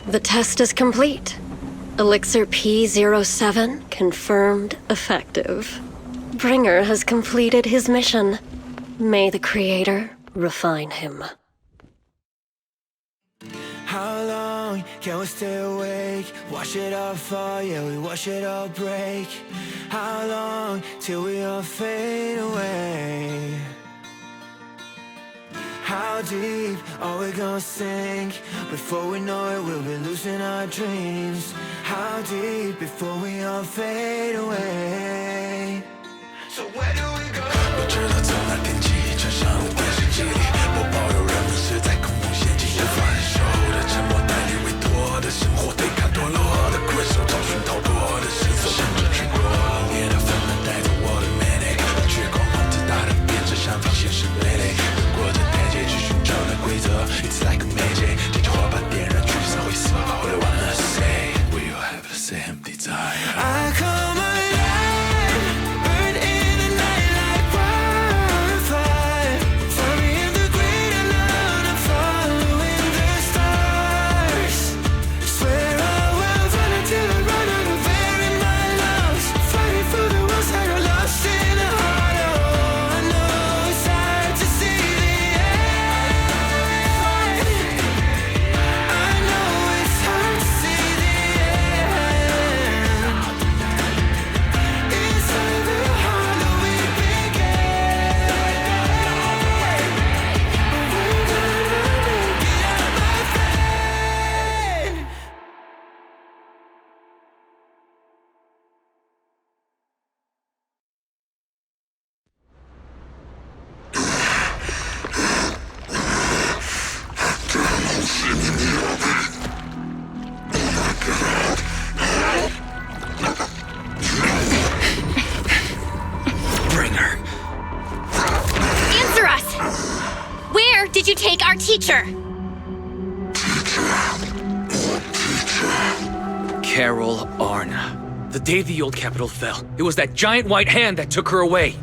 The test is complete. Elixir P07 confirmed effective. Bringer has completed his mission. May the Creator refine him. How long can we stay awake? Wash it all fall, yeah, we wash it all break. How long till we all fade away? How deep are we gonna sink? Before we know it, we'll be losing our dreams. How deep before we all fade away? So where do we go? 我知道从那天起，穿上了电视机里播报有人们是在恐怖陷阱中分手的沉默，带你委托的生活，对抗堕落的困兽，找寻逃脱的线索，甚至去过冷冽的纷乱，带着我的美丽，绝狂妄自大的变着想法，现实美丽，越过这台阶去寻找那规则。It's like a magic， 这句话把点燃聚散灰色。All I wanna say， we all have the same desire。I come alive，burn in the night like wildfire。Find me in the grave。Carol Arna. The day the old capital fell, it was that giant white hand that took her away.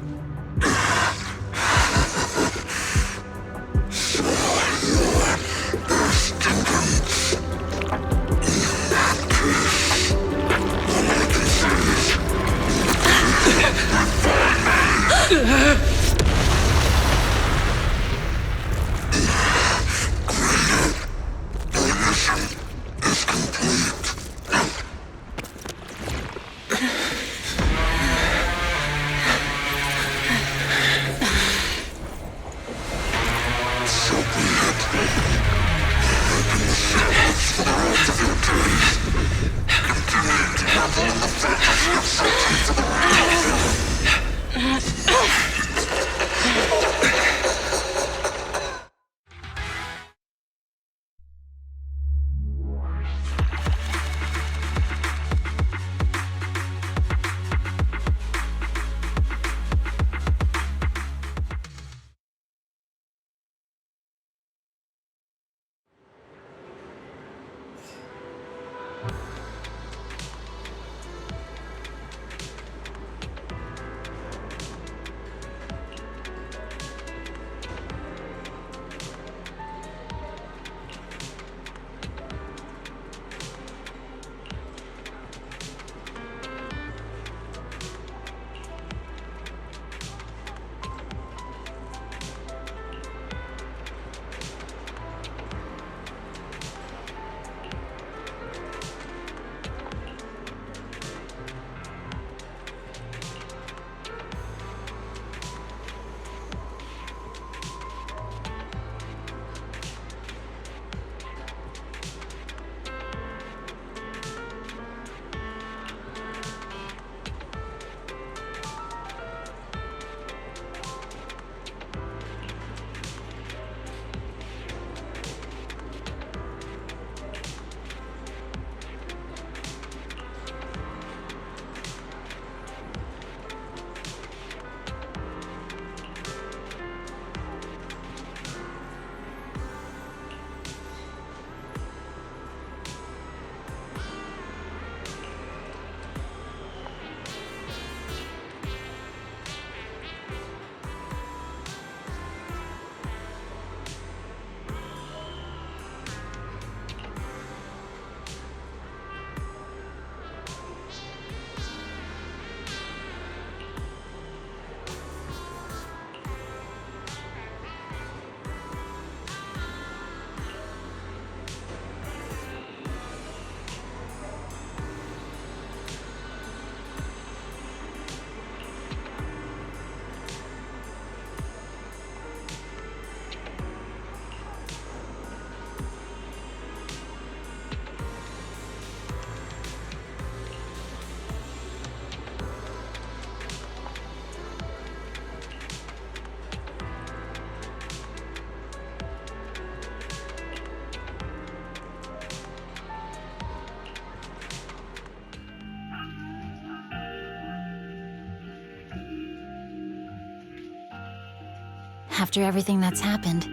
After everything that's happened,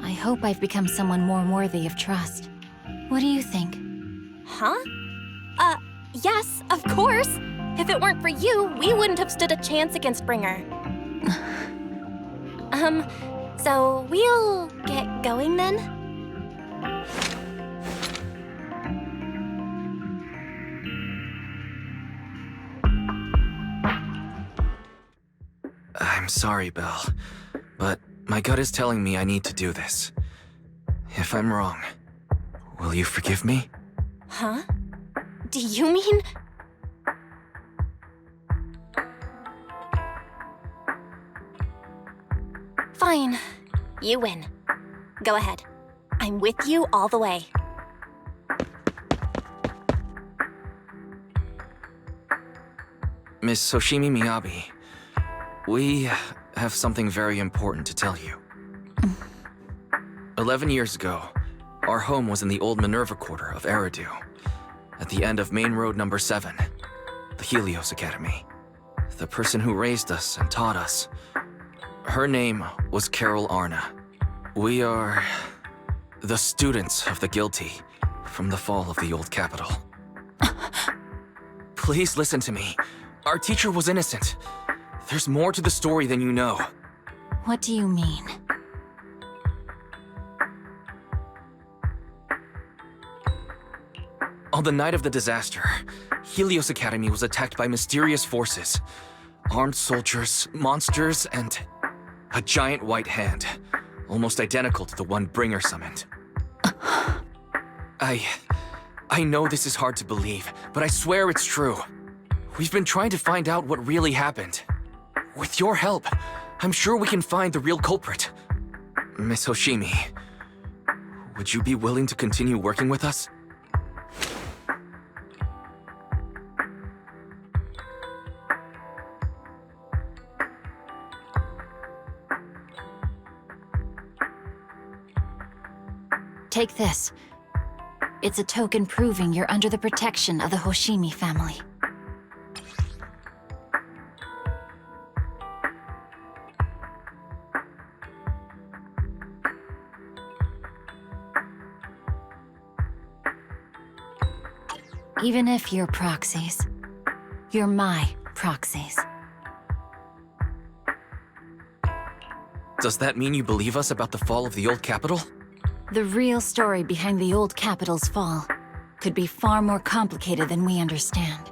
I hope I've become someone more worthy of trust. What do you think? Huh? Yes, of course. If it weren't for you, we wouldn't have stood a chance against Bringer. So we'll get going then? I'm sorry, Belle, but my gut is telling me I need to do this. If I'm wrong, will you forgive me? Huh? Do you mean... Fine. You win. Go ahead. I'm with you all the way. Miss Hoshimi Miyabi, we have something very important to tell you. 11 years ago, our home was in the old Minerva Quarter of Eridu, at the end of Main Road number 7, the Helios Academy. The person who raised us and taught us, her name was Carol Arna. We are the students of the guilty from the fall of the old capital. Please listen to me. Our teacher was innocent. There's more to the story than you know. What do you mean? On the night of the disaster, Helios Academy was attacked by mysterious forces. Armed soldiers, monsters, and a giant white hand, almost identical to the one Bringer summoned. I know this is hard to believe, but I swear it's true. We've been trying to find out what really happened. With your help, I'm sure we can find the real culprit. Miss Hoshimi, would you be willing to continue working with us? Take this. It's a token proving you're under the protection of the Hoshimi family. Even if you're proxies, you're my proxies. Does that mean you believe us about the fall of the old capital? The real story behind the old capital's fall could be far more complicated than we understand.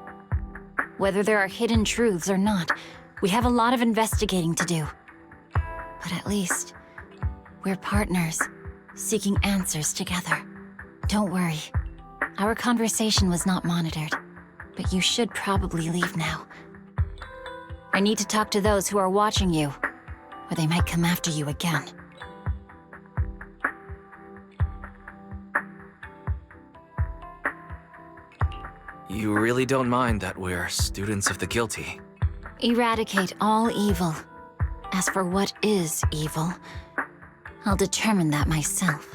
Whether there are hidden truths or not, we have a lot of investigating to do. But at least, we're partners, seeking answers together. Don't worry. Our conversation was not monitored, but you should probably leave now. I need to talk to those who are watching you, or they might come after you again. You really don't mind that we're students of the guilty? Eradicate all evil. As for what is evil, I'll determine that myself.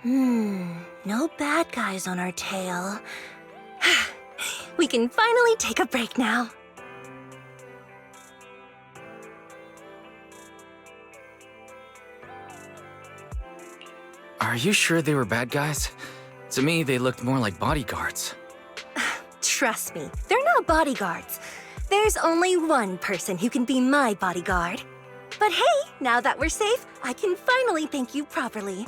No bad guys on our tail. We can finally take a break now. Are you sure they were bad guys? To me, they looked more like bodyguards. Trust me, they're not bodyguards. There's only one person who can be my bodyguard. But hey, now that we're safe, I can finally thank you properly.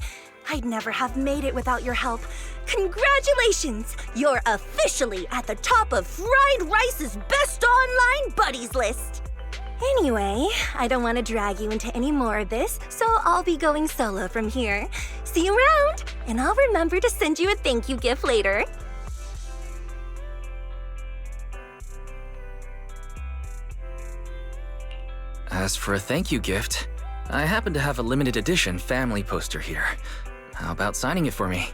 I'd never have made it without your help. Congratulations! You're officially at the top of Fried Rice's best online buddies list. Anyway, I don't want to drag you into any more of this, so I'll be going solo from here. See you around, and I'll remember to send you a thank you gift later. As for a thank you gift, I happen to have a limited edition family poster here. How about signing it for me?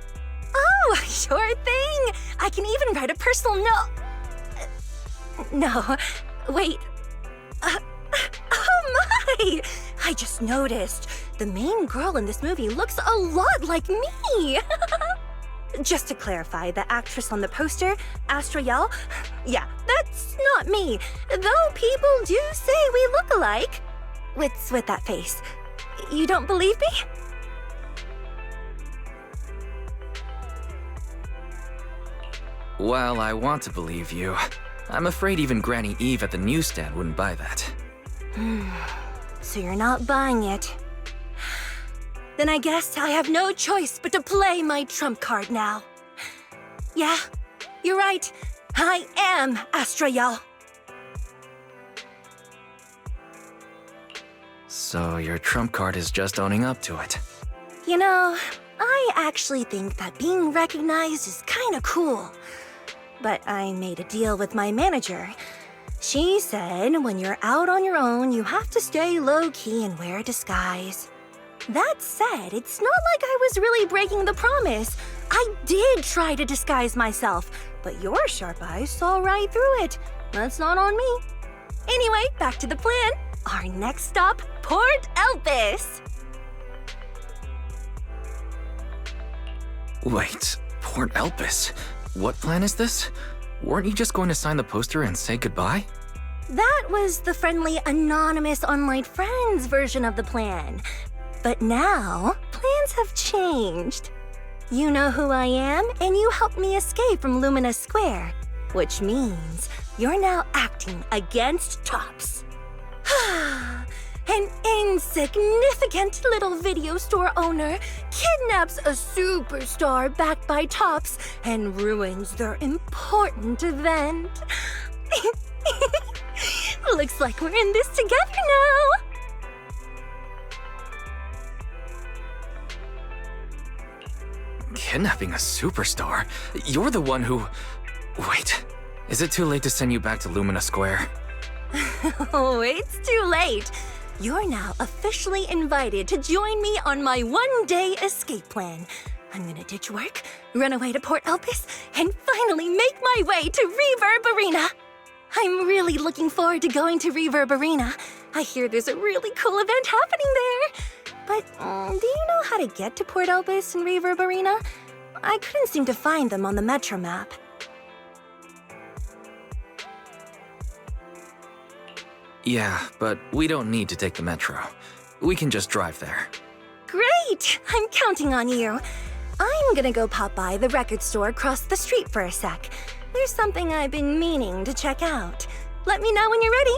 Oh, sure thing! I can even write a personal note. No, wait. Oh my! I just noticed. The main girl in this movie looks a lot like me. Just to clarify, the actress on the poster, Astra, yeah, that's not me. Though people do say we look alike. What's with that face? You don't believe me? While I want to believe you, I'm afraid even Granny Eve at the newsstand wouldn't buy that. So you're not buying it. Then I guess I have no choice but to play my trump card now. Yeah, you're right. I am Astra. So your trump card is just owning up to it. You know, I actually think that being recognized is kinda cool. But I made a deal with my manager. She said when you're out on your own, you have to stay low-key and wear a disguise. That said, it's not like I was really breaking the promise. I did try to disguise myself, but your sharp eyes saw right through it. That's not on me. Anyway, back to the plan. Our next stop, Port Elpis. Wait, Port Elpis? What plan is this? Weren't you just going to sign the poster and say goodbye? That was the friendly, anonymous online friends version of the plan. But now, plans have changed. You know who I am, and you helped me escape from Lumina Square, which means you're now acting against Tops. An insignificant little video store owner kidnaps a superstar backed by Tops and ruins their important event. Looks like we're in this together now. Kidnapping a superstar? You're the one who... Wait, is it too late to send you back to Lumina Square? Oh, it's too late. You're now officially invited to join me on my one-day escape plan. I'm gonna ditch work, run away to Port Elpis, and finally make my way to Reverb Arena. I'm really looking forward to going to Reverb Arena. I hear there's a really cool event happening there. But do you know how to get to Port Elpis and Reverb Arena? I couldn't seem to find them on the Metro map. Yeah, but we don't need to take the metro. We can just drive there. Great! I'm counting on you. I'm gonna go pop by the record store across the street for a sec. There's something I've been meaning to check out. Let me know when you're ready.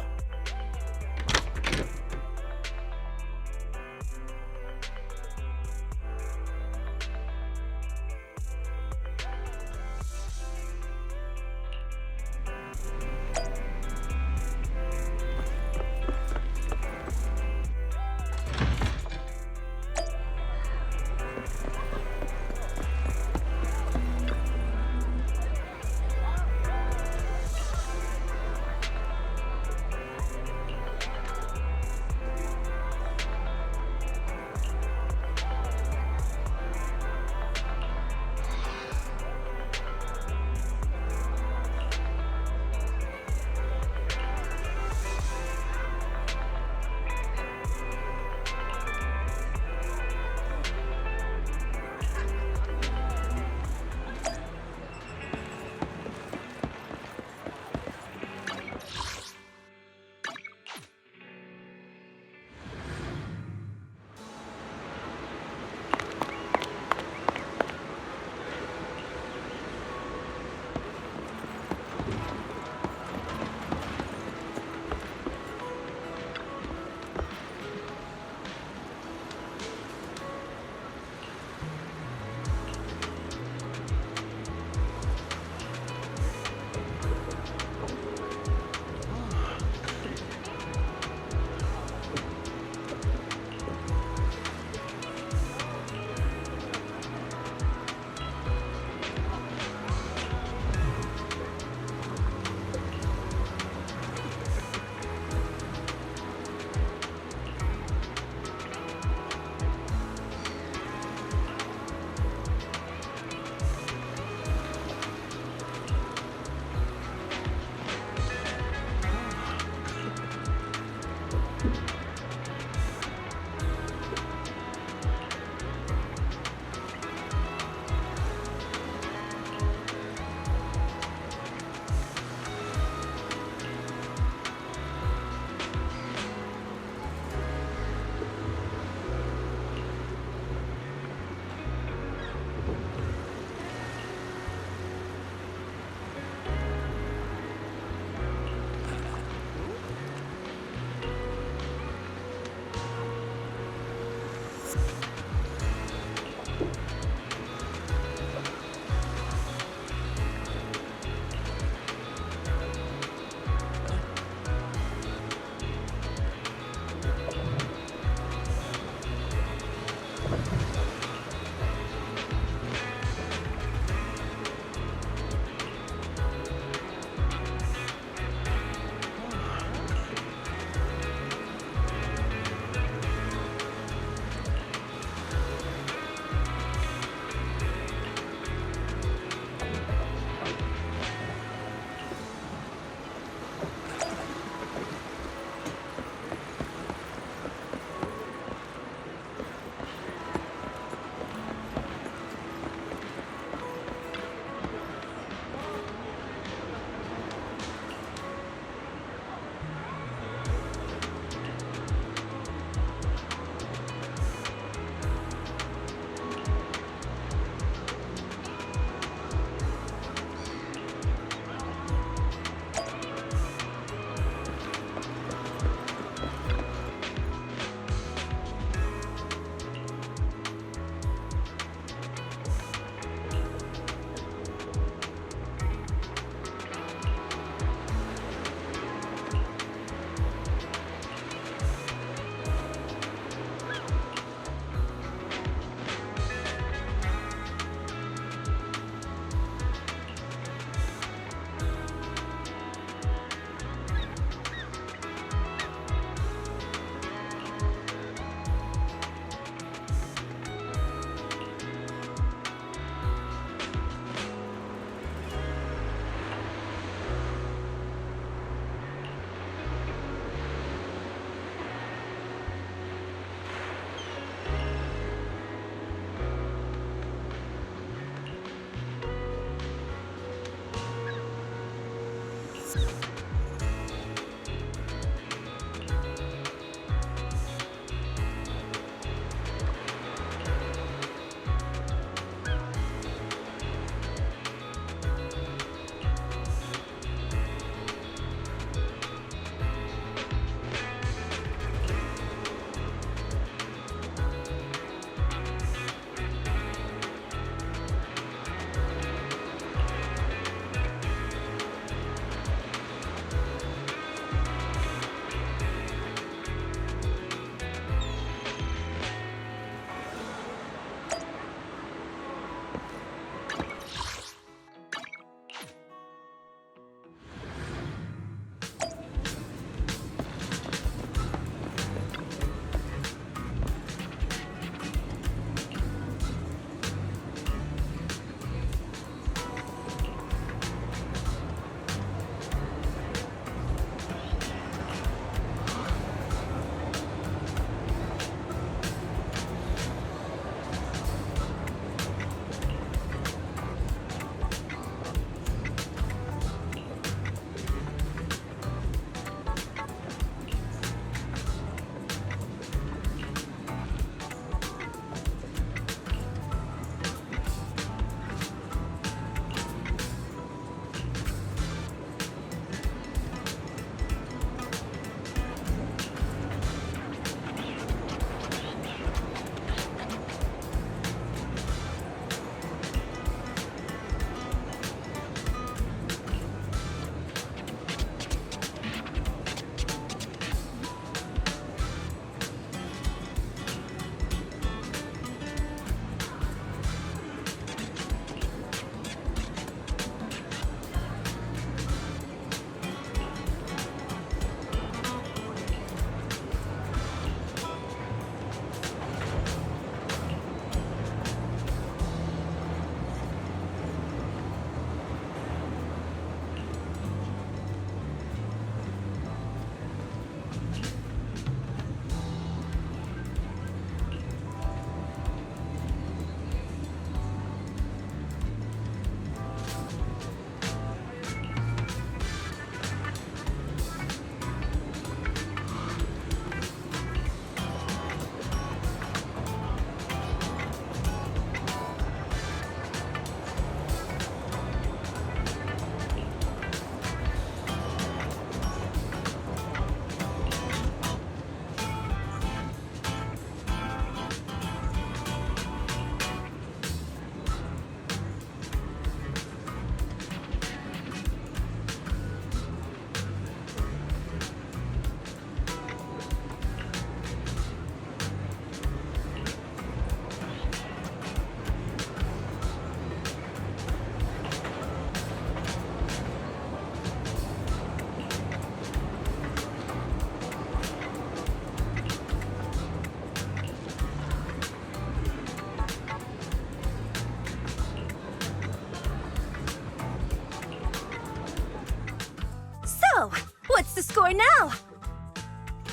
What's the score now?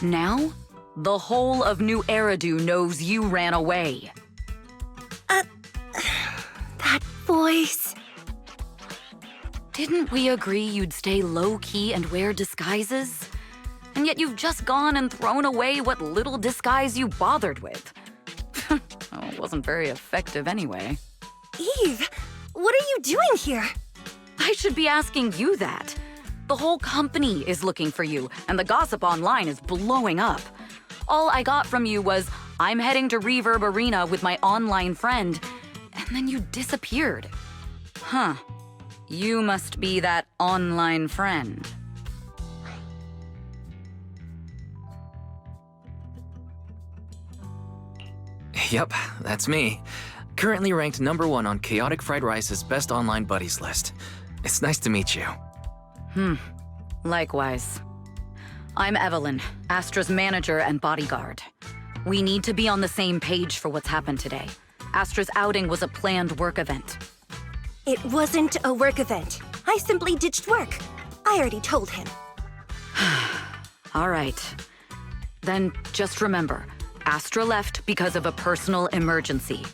Now, the whole of New Eridu knows you ran away. That voice. Didn't we agree you'd stay low-key and wear disguises? And yet you've just gone and thrown away what little disguise you bothered with. Oh, it wasn't very effective anyway. Eve, what are you doing here? I should be asking you that. The whole company is looking for you, and the gossip online is blowing up. All I got from you was, I'm heading to Reverb Arena with my online friend, and then you disappeared. Huh. You must be that online friend. Yep, that's me. Currently ranked #1 on Chaotic Fried Rice's Best Online Buddies list. It's nice to meet you. Likewise. I'm Evelyn, Astra's manager and bodyguard. We need to be on the same page for what's happened today. Astra's outing was a planned work event. It wasn't a work event. I simply ditched work. I already told him. All right. Then just remember, Astra left because of a personal emergency.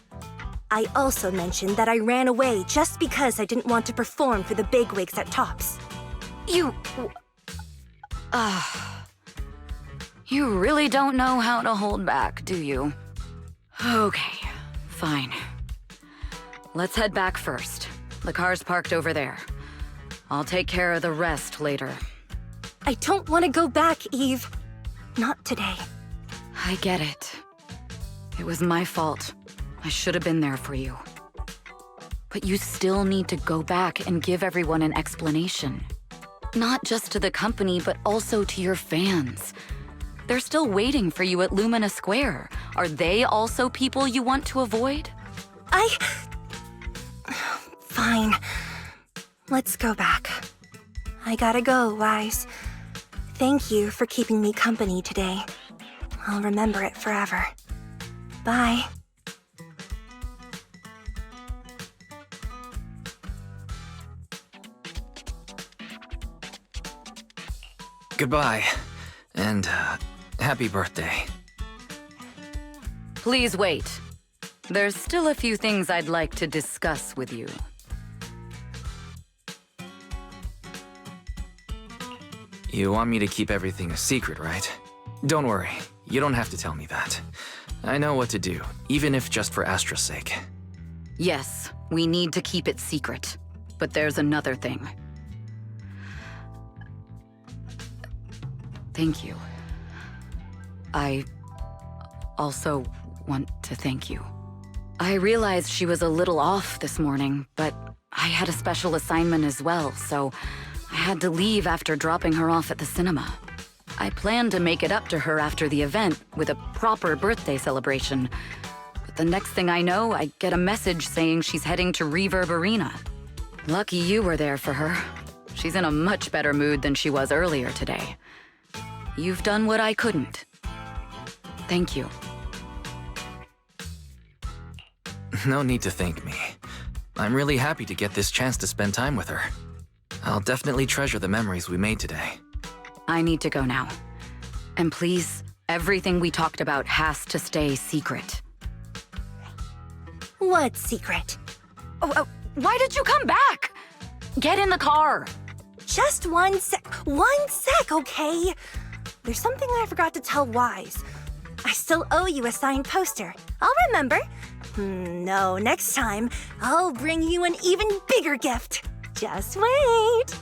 I also mentioned that I ran away just because I didn't want to perform for the bigwigs at Tops. You really don't know how to hold back, do you? Okay, fine. Let's head back first. The car's parked over there. I'll take care of the rest later. I don't want to go back, Eve. Not today. I get it. It was my fault. I should have been there for you. But you still need to go back and give everyone an explanation. Not just to the company, but also to your fans. They're still waiting for you at Lumina Square. Are they also people you want to avoid? Fine. Let's go back. I gotta go, Wise. Thank you for keeping me company today. I'll remember it forever. Bye. Goodbye, and happy birthday. Please wait. There's still a few things I'd like to discuss with you. You want me to keep everything a secret, right? Don't worry, you don't have to tell me that. I know what to do, even if just for Astra's sake. Yes, we need to keep it secret. But there's another thing. Thank you. I also want to thank you. I realized she was a little off this morning, but I had a special assignment as well, so I had to leave after dropping her off at the cinema. I planned to make it up to her after the event with a proper birthday celebration. But the next thing I know, I get a message saying she's heading to Reverb Arena. Lucky you were there for her. She's in a much better mood than she was earlier today. You've done what I couldn't. Thank you. No need to thank me. I'm really happy to get this chance to spend time with her. I'll definitely treasure the memories we made today. I need to go now. And please, everything we talked about has to stay secret. What secret? Why did you come back? Get in the car. Just one sec, okay? There's something I forgot to tell Wise. I still owe you a signed poster. I'll remember. No, next time, I'll bring you an even bigger gift. Just wait.